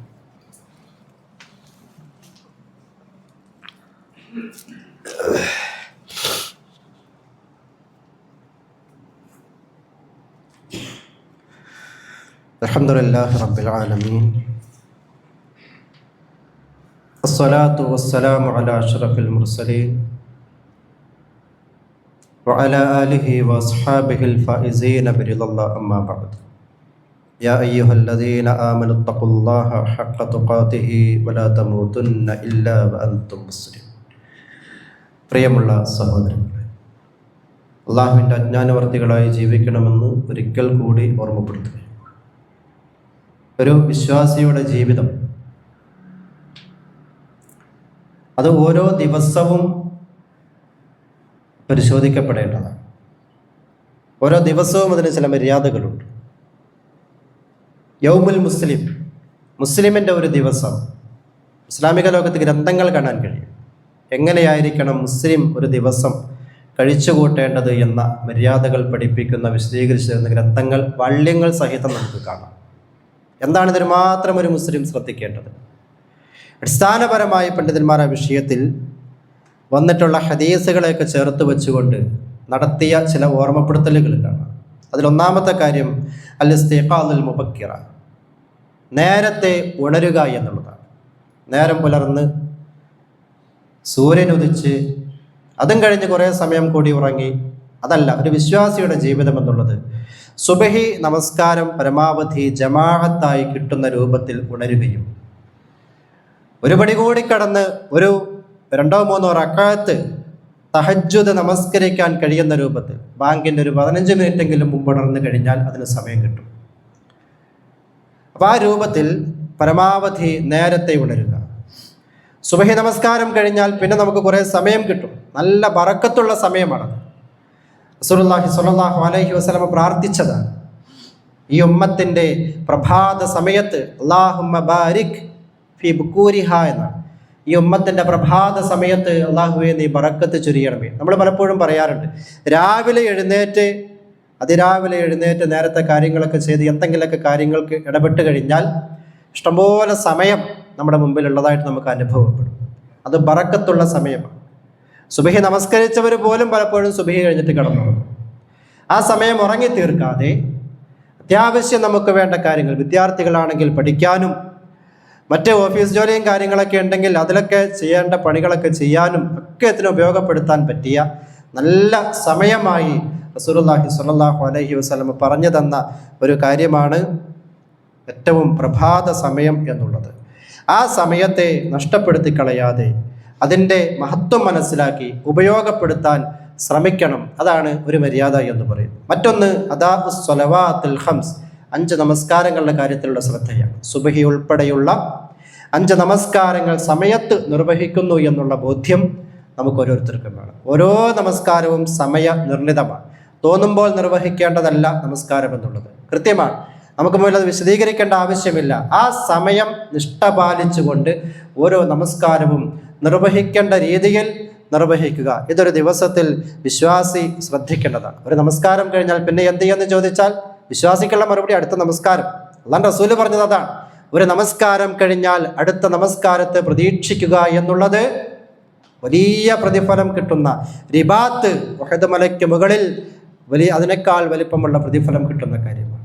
അൽഹംദുലില്ലാഹി റബ്ബിൽ ആലമീൻ വസ്സലാത്തു വസ്സലാമു അലാ അഷ്റഫിൽ മുർസലീൻ വഅലാ ആലിഹി വഅസ്ഹാബിഹിൽ ഫായിസീന ബിറിദല്ലാഹി അമ്മാ ബഅദ്. യാ അയ്യുഹല്ലദീന ആമനു തഖുല്ലാഹ ഹഖ്ക തുഖാതിഹി വലാ തമൂതുന്ന ഇല്ലാ വഅൻതും മുസ്ലിമൂൻ. പ്രിയമുള്ള സഹോദരങ്ങളെ, അള്ളാഹുവിൻ്റെ അജ്ഞാനവർത്തികളായി ജീവിക്കണമെന്ന് ഒരിക്കൽ കൂടി ഓർമ്മപ്പെടുത്തുക. ഒരു വിശ്വാസിയുടെ ജീവിതം അത് ഓരോ ദിവസവും പരിശോധിക്കപ്പെടേണ്ടതാണ്. ഓരോ ദിവസവും അതിന് ചില മര്യാദകളുണ്ട്. യൗമുൽ മുസ്ലിം, മുസ്ലിമിൻ്റെ ഒരു ദിവസം. ഇസ്ലാമിക ലോകത്ത് ഗ്രന്ഥങ്ങൾ കാണാൻ കഴിയും. എങ്ങനെയായിരിക്കണം മുസ്ലിം ഒരു ദിവസം കഴിച്ചുകൂട്ടേണ്ടത് എന്ന മര്യാദകൾ പഠിപ്പിക്കുന്ന, വിശദീകരിച്ചു തരുന്ന ഗ്രന്ഥങ്ങൾ വള്യങ്ങൾ സഹിതം നമുക്ക് കാണാം. എന്താണിതിന് മാത്രം ഒരു മുസ്ലിം ശ്രദ്ധിക്കേണ്ടത്? അടിസ്ഥാനപരമായ പണ്ഡിതന്മാർ ആ വിഷയത്തിൽ വന്നിട്ടുള്ള ഹദീസുകളെയൊക്കെ ചേർത്ത് വെച്ചുകൊണ്ട് നടത്തിയ ചില ഓർമ്മപ്പെടുത്തലുകൾ കാണാം. അതിലൊന്നാമത്തെ കാര്യം അൽ ഇസ്തിഖാലുൽ മുബക്കിറ, നേരത്തെ ഉണരുക എന്നുള്ളതാണ്. നേരം പുലർന്ന് സൂര്യൻ ഉദിച്ച് അതും കഴിഞ്ഞ് കുറേ സമയം കൂടി ഉറങ്ങി, അതല്ല ഒരു വിശ്വാസിയുടെ ജീവിതം എന്നുള്ളത്. സുബഹി നമസ്കാരം പരമാവധി ജമാഅത്തായി കിട്ടുന്ന രൂപത്തിൽ ഉണരുകയും, ഒരു പടി കൂടി കടന്ന് ഒരു 2-3 റക്അത്ത് തഹജ്ജുദ് നമസ്കരിക്കാൻ കഴിയുന്ന രൂപത്തിൽ, ബാങ്കിൻ്റെ ഒരു 15 മിനിറ്റെങ്കിലും മുമ്പ് ഉണർന്നു കഴിഞ്ഞാൽ അതിന് സമയം കിട്ടും. അപ്പോൾ ആ രൂപത്തിൽ പരമാവധി നേരത്തെ ഉണരുക. സുബഹി നമസ്കാരം കഴിഞ്ഞാൽ പിന്നെ നമുക്ക് കുറേ സമയം കിട്ടും. നല്ല ബറക്കത്തുള്ള സമയമാണത്. റസൂലുള്ളാഹി സ്വല്ലല്ലാഹു അലൈഹി വസല്ലം പ്രാർത്ഥിച്ചതാണ് ഈ ഉമ്മത്തിൻ്റെ പ്രഭാത സമയത്ത്, അല്ലാഹുമ്മ ബാരിക് ഫി ബുക്കൂരിഹ എന്നാണ്. ഈ ഉമ്മത്തിൻ്റെ പ്രഭാത സമയത്ത് അല്ലാഹുവേ നീ ബറക്കത്ത് ചൊരിയണമേ. നമ്മൾ പലപ്പോഴും പറയാറുണ്ട്, രാവിലെ എഴുന്നേറ്റ് അതിരാവിലെ എഴുന്നേറ്റ് നേരത്തെ കാര്യങ്ങളൊക്കെ ചെയ്ത് എന്തെങ്കിലുമൊക്കെ കാര്യങ്ങൾക്ക് ഇടപെട്ട് കഴിഞ്ഞാൽ ഇഷ്ടംപോലെ സമയം നമ്മുടെ മുമ്പിലുള്ളതായിട്ട് നമുക്ക് അനുഭവപ്പെടും. അത് ബറക്കത്തുള്ള സമയമാണ്. സുബഹി നമസ്കരിച്ചവർ പോലും പലപ്പോഴും സുബഹി കഴിഞ്ഞിട്ട് കിടന്നുറങ്ങും. ആ സമയം ഉറങ്ങി തീർക്കാതെ അത്യാവശ്യം നമുക്ക് വേണ്ട കാര്യങ്ങൾ, വിദ്യാർത്ഥികളാണെങ്കിൽ പഠിക്കാനും മറ്റ് ഓഫീസ് ജോലിയും കാര്യങ്ങളൊക്കെ ഉണ്ടെങ്കിൽ അതിലൊക്കെ ചെയ്യേണ്ട പണികളൊക്കെ ചെയ്യാനും ഒക്കെ ഇതിനെ ഉപയോഗപ്പെടുത്താൻ പറ്റിയ നല്ല സമയമായി റസൂലുള്ളാഹി സ്വല്ലല്ലാഹു അലൈഹി വസല്ലം പറഞ്ഞു തന്ന ഒരു കാര്യമാണ് ഏറ്റവും പ്രഭാത സമയം എന്നുള്ളത്. ആ സമയത്തെ നഷ്ടപ്പെടുത്തി കളയാതെ അതിൻ്റെ മഹത്വം മനസ്സിലാക്കി ഉപയോഗപ്പെടുത്താൻ ശ്രമിക്കണം. അതാണ് ഒരു മര്യാദ എന്ന് പറയുന്നത്. മറ്റൊന്ന് അദാഉസ് സ്വലവാത്തുൽ ഖംസ്, 5 നമസ്കാരങ്ങളുടെ കാര്യത്തിലുള്ള ശ്രദ്ധയാണ്. സുബഹി ഉൾപ്പെടെയുള്ള 5 നമസ്കാരങ്ങൾ സമയത്ത് നിർവഹിക്കുന്നു എന്നുള്ള ബോധ്യം നമുക്ക് ഓരോരുത്തർക്കും വേണം. ഓരോ നമസ്കാരവും സമയ നിർണിതമാണ്. തോന്നുമ്പോൾ നിർവഹിക്കേണ്ടതല്ല നമസ്കാരം എന്നുള്ളത്, കൃത്യമാണ്. നമുക്ക് മുന്നിൽ അത് വിശദീകരിക്കേണ്ട ആവശ്യമില്ല. ആ സമയം നിഷ്ഠ പാലിച്ചുകൊണ്ട് ഓരോ നമസ്കാരവും നിർവഹിക്കേണ്ട രീതിയിൽ നിർവഹിക്കുക. ഇതൊരു ദിവസത്തിൽ വിശ്വാസി ശ്രദ്ധിക്കേണ്ടതാണ്. ഒരു നമസ്കാരം കഴിഞ്ഞാൽ പിന്നെ എന്ത് ചെയ്യുമെന്ന് ചോദിച്ചാൽ വിശ്വാസിക്കുള്ള മറുപടി അടുത്ത നമസ്കാരം. അല്ലാഹു റസൂല് പറഞ്ഞത് അതാണ്. ഒരു നമസ്കാരം കഴിഞ്ഞാൽ അടുത്ത നമസ്കാരത്തെ പ്രതീക്ഷിക്കുക എന്നുള്ളത് വലിയ പ്രതിഫലം കിട്ടുന്ന റിബാത്ത്, ഉഹദ് മലയ്ക്ക് മുകളിൽ അതിനേക്കാൾ വലിപ്പമുള്ള പ്രതിഫലം കിട്ടുന്ന കാര്യമാണ്.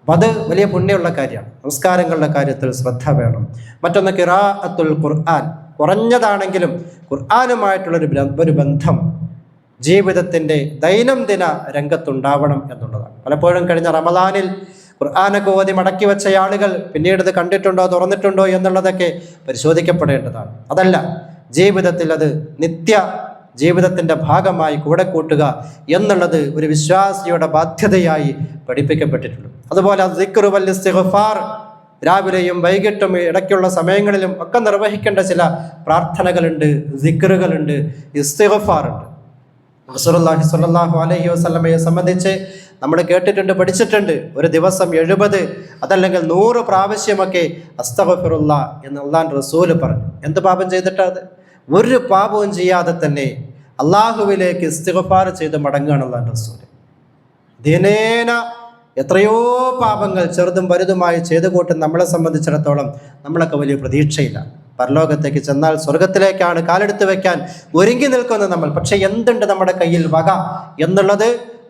അപ്പം അത് വലിയ പുണ്യമുള്ള കാര്യമാണ്. നമസ്കാരങ്ങളുടെ കാര്യത്തിൽ ശ്രദ്ധ വേണം. മറ്റൊന്ന് ഖിറാഅത്തുൽ ഖുർആൻ, കുറഞ്ഞതാണെങ്കിലും ഖുർആനുമായിട്ടുള്ളൊരു ബന്ധം ജീവിതത്തിൻ്റെ ദൈനംദിന രംഗത്തുണ്ടാവണം എന്നുള്ളതാണ്. പലപ്പോഴും കഴിഞ്ഞ റമദാനിൽ ഖുർആനൊക്കെ ഓതി മടക്കി വെച്ച ആളുകൾ പിന്നീട് ഇത് കണ്ടിട്ടുണ്ടോ, തുറന്നിട്ടുണ്ടോ എന്നുള്ളതൊക്കെ പരിശോധിക്കപ്പെടേണ്ടതാണ്. അതല്ല, ജീവിതത്തിൽ അത് നിത്യ ജീവിതത്തിൻ്റെ ഭാഗമായി കൂടെ കൂട്ടുക എന്നുള്ളത് ഒരു വിശ്വാസിയുടെ ബാധ്യതയായി പഠിപ്പിക്കപ്പെട്ടിട്ടുള്ളൂ. അതുപോലെ ദിക്ർ വൽ ഇസ്തിഗ്ഫാർ, രാവിലെയും വൈകിട്ടും ഇടയ്ക്കുള്ള സമയങ്ങളിലും ഒക്കെ നിർവഹിക്കേണ്ട ചില പ്രാർത്ഥനകളുണ്ട്, ദിക്റുകളുണ്ട്, ഇസ്തിഗ്ഫാറുണ്ട്. റസൂലുള്ളാഹി സ്വല്ലല്ലാഹു അലൈഹി വസല്ലമയെ സംബന്ധിച്ച് നമ്മൾ കേട്ടിട്ടുണ്ട്, പഠിച്ചിട്ടുണ്ട്. ഒരു ദിവസം 70 അതല്ലെങ്കിൽ 100 പ്രാവശ്യമൊക്കെ അസ്തഗ്ഫിറുല്ലാ എന്ന് അല്ലാഹുവിൻ്റെ റസൂല് പറഞ്ഞു. എന്ത് പാപം ചെയ്തിട്ടത്? ഒരു പാപവും ചെയ്യാതെ തന്നെ അള്ളാഹുവിലേക്ക് ഇസ്തിഗ്ഫാർ ചെയ്ത് മടങ്ങുകയാണ് അല്ലാഹുവിൻ്റെ റസൂല്. ദിനേന എത്രയോ പാപങ്ങൾ ചെറുതും വലുതുമായി ചെയ്തു കൂട്ടും നമ്മളെ സംബന്ധിച്ചിടത്തോളം നമ്മളൊക്കെ വലിയ പ്രതീക്ഷയില്ല. പരലോകത്തേക്ക് ചെന്നാൽ സ്വർഗത്തിലേക്കാണ് കാലെടുത്ത് വെക്കാൻ ഒരുങ്ങി നിൽക്കുന്നത് നമ്മൾ. പക്ഷെ എന്തുണ്ട് നമ്മുടെ കയ്യിൽ വക എന്നുള്ളത്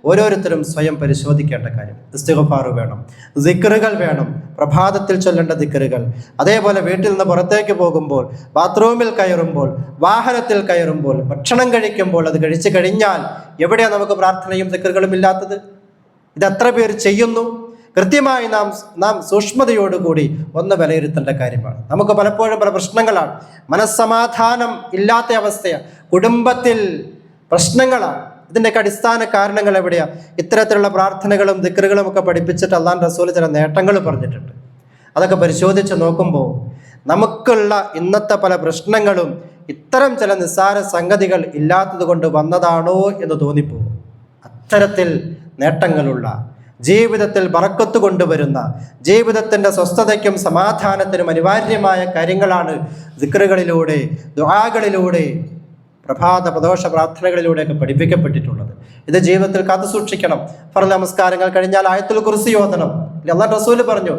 ഓരോരുത്തരും സ്വയം പരിശോധിക്കേണ്ട കാര്യം. ഇസ്തിഗ്ഫാർ വേണം, ദിക്റുകൾ വേണം, പ്രഭാതത്തിൽ ചൊല്ലേണ്ട ദിക്റുകൾ. അതേപോലെ വീട്ടിൽ നിന്ന് പുറത്തേക്ക് പോകുമ്പോൾ, ബാത്റൂമിൽ കയറുമ്പോൾ, വാഹനത്തിൽ കയറുമ്പോൾ, ഭക്ഷണം കഴിക്കുമ്പോൾ, അത് കഴിച്ചു കഴിഞ്ഞാൽ എവിടെയാണ് നമുക്ക് പ്രാർത്ഥനയും ദിക്റുകളും ഇല്ലാത്തത്? ഇതെത്ര പേർ ചെയ്യുന്നു? കൃത്യമായി നാം സൂക്ഷ്മതയോടുകൂടി ഒന്ന് വിലയിരുത്തേണ്ട കാര്യമാണ്. നമുക്ക് പലപ്പോഴും പല പ്രശ്നങ്ങളാണ്, മനസ്സമാധാനം ഇല്ലാത്ത അവസ്ഥയാണ്, കുടുംബത്തിൽ പ്രശ്നങ്ങളാണ്. ഇതിൻ്റെയൊക്കെ അടിസ്ഥാന കാരണങ്ങൾ എവിടെയാണ്? ഇത്തരത്തിലുള്ള പ്രാർത്ഥനകളും ദിക്റുകളും ഒക്കെ പഠിപ്പിച്ചിട്ട് അല്ലാഹുവിൻ്റെ റസൂൽ ചില നേട്ടങ്ങൾ പറഞ്ഞിട്ടുണ്ട്. അതൊക്കെ പരിശോധിച്ച് നോക്കുമ്പോൾ നമുക്കുള്ള ഇന്നത്തെ പല പ്രശ്നങ്ങളും ഇത്തരം ചില നിസ്സാര സംഗതികൾ ഇല്ലാത്തത് കൊണ്ട് വന്നതാണോ എന്ന് തോന്നിപ്പോകും. അത്തരത്തിൽ നേട്ടങ്ങളുള്ള, ജീവിതത്തിൽ ബറക്കത്ത് കൊണ്ടുവരുന്ന, ജീവിതത്തിൻ്റെ സ്വസ്ഥതയ്ക്കും സമാധാനത്തിനും അനിവാര്യമായ കാര്യങ്ങളാണ് ദിക്റുകളിലൂടെ, ദുആകളിലൂടെ, പ്രഭാത പ്രദോഷ പ്രാർത്ഥനകളിലൂടെയൊക്കെ പഠിപ്പിക്കപ്പെട്ടിട്ടുള്ളത്. ഇത് ജീവിതത്തിൽ കാത്തു സൂക്ഷിക്കണം. ഫർള് നമസ്കാരങ്ങൾ കഴിഞ്ഞാൽ ആയത്തുൽ കുർസി ഓതണം. അല്ലാഹു റസൂല് പറഞ്ഞു,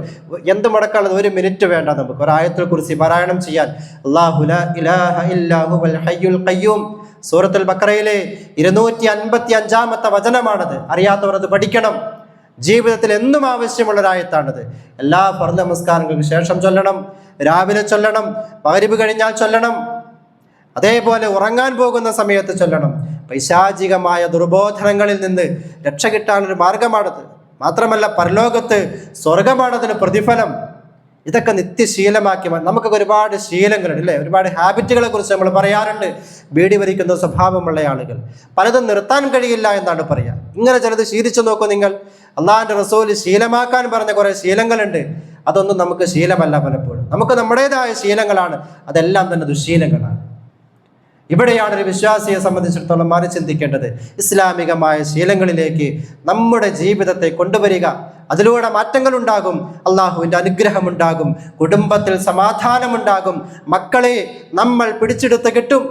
എന്ത് മുടക്കാനുള്ളത് 1 മിനിറ്റ് വേണ്ട നമുക്ക് ഒരു ആയത്തുൽ കുർസി പാരായണം ചെയ്യാൻ. അല്ലാഹു ലാ ഇലാഹ ഇല്ലാ ഹുവൽ ഹയ്യുൽ ഖയ്യൂം, സൂറത്തുൽ ബഖറയിലെ 255-ാമത്തെ വചനമാണത്. അറിയാത്തവർ അത് പഠിക്കണം. ജീവിതത്തിൽ എന്നും ആവശ്യമുള്ളൊരായത്താണിത്. എല്ലാ ഫർള് നമസ്കാരങ്ങൾക്ക് ശേഷം ചൊല്ലണം, രാവിലെ ചൊല്ലണം, മഗ്‌രിബ് കഴിഞ്ഞാൽ ചൊല്ലണം, അതേപോലെ ഉറങ്ങാൻ പോകുന്ന സമയത്ത് ചൊല്ലണം. പൈശാചികമായ ദുർബോധനങ്ങളിൽ നിന്ന് രക്ഷ കിട്ടാനൊരു മാർഗമാണത്. മാത്രമല്ല പരലോകത്ത് സ്വർഗമാണതിന് പ്രതിഫലം. ഇതൊക്കെ നിത്യശീലമാക്കി നമുക്കൊക്കെ ഒരുപാട് ശീലങ്ങളുണ്ട് അല്ലേ? ഒരുപാട് ഹാബിറ്റുകളെ കുറിച്ച് നമ്മൾ പറയാറുണ്ട്. ബീഡി വലിക്കുന്ന സ്വഭാവമുള്ള ആളുകൾ പലതും നിർത്താൻ കഴിയില്ല എന്നാണ് പറയുക. ഇങ്ങനെ ചിലത് ശീലിച്ചു നോക്കൂ നിങ്ങൾ. അള്ളാഹുവിൻ്റെ റസൂല് ശീലമാക്കാൻ പറഞ്ഞ കുറേ ശീലങ്ങളുണ്ട്. അതൊന്നും നമുക്ക് ശീലമല്ല. പലപ്പോഴും നമുക്ക് നമ്മുടേതായ ശീലങ്ങളാണ്, അതെല്ലാം തന്നെ ദുശ്ശീലങ്ങളാണ്. ഇവിടെയാണ് ഒരു വിശ്വാസിയെ സംബന്ധിച്ചിടത്തോളം മാറി ചിന്തിക്കേണ്ടത്. ഇസ്ലാമികമായ ശീലങ്ങളിലേക്ക് നമ്മുടെ ജീവിതത്തെ കൊണ്ടുവരിക. അതിലൂടെ മാറ്റങ്ങൾ ഉണ്ടാകും, അള്ളാഹുവിൻ്റെ അനുഗ്രഹമുണ്ടാകും, കുടുംബത്തിൽ സമാധാനമുണ്ടാകും, മക്കളെ നമ്മൾ പിടിച്ചെടുത്ത് കിട്ടും.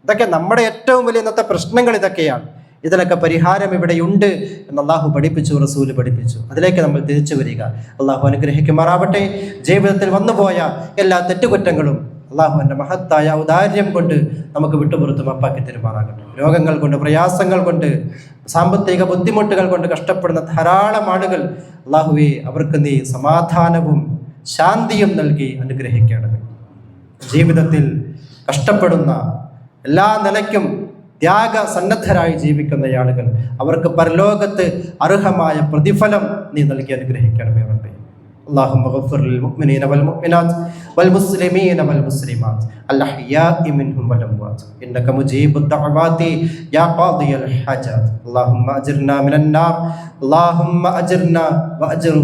ഇതൊക്കെ നമ്മുടെ ഏറ്റവും വലിയ ഇന്നത്തെ പ്രശ്നങ്ങൾ ഇതൊക്കെയാണ്. ഇതിനൊക്കെ പരിഹാരം ഇവിടെയുണ്ട് എന്ന് അള്ളാഹു പഠിപ്പിച്ചു, റസൂല് പഠിപ്പിച്ചു. അതിലേക്ക് നമ്മൾ തിരിച്ചു വരിക. അള്ളാഹു അനുഗ്രഹിക്കുമാറാവട്ടെ. ജീവിതത്തിൽ വന്നുപോയ എല്ലാ തെറ്റുകുറ്റങ്ങളും അള്ളാഹുവിൻ്റെ മഹത്തായ ഔദാര്യം കൊണ്ട് നമുക്ക് വിട്ടുപുറത്ത് മാപ്പാക്കി തരുമാറാകട്ടെ. രോഗങ്ങൾ കൊണ്ട്, പ്രയാസങ്ങൾ കൊണ്ട്, സാമ്പത്തിക ബുദ്ധിമുട്ടുകൾ കൊണ്ട് കഷ്ടപ്പെടുന്ന ധാരാളം ആളുകൾ, അള്ളാഹുവേ, അവർക്ക് നീ സമാധാനവും ശാന്തിയും നൽകി അനുഗ്രഹിക്കണമേ. ജീവിതത്തിൽ കഷ്ടപ്പെടുന്ന, എല്ലാ നിലയ്ക്കും ത്യാഗസന്നദ്ധരായി ജീവിക്കുന്ന ആളുകൾ, അവർക്ക് പരലോകത്ത് അർഹമായ പ്രതിഫലം നീ നൽകി അനുഗ്രഹിക്കണമേ റബ്ബേ. اللهم اغفر للمؤمنين والمؤمنات والمسلمين والمسلمات الأحياء منهم والأموات إنك مجيب الدعوات يا قاضي الحاجات. اللهم أجرنا من النار، اللهم أجرنا وأجر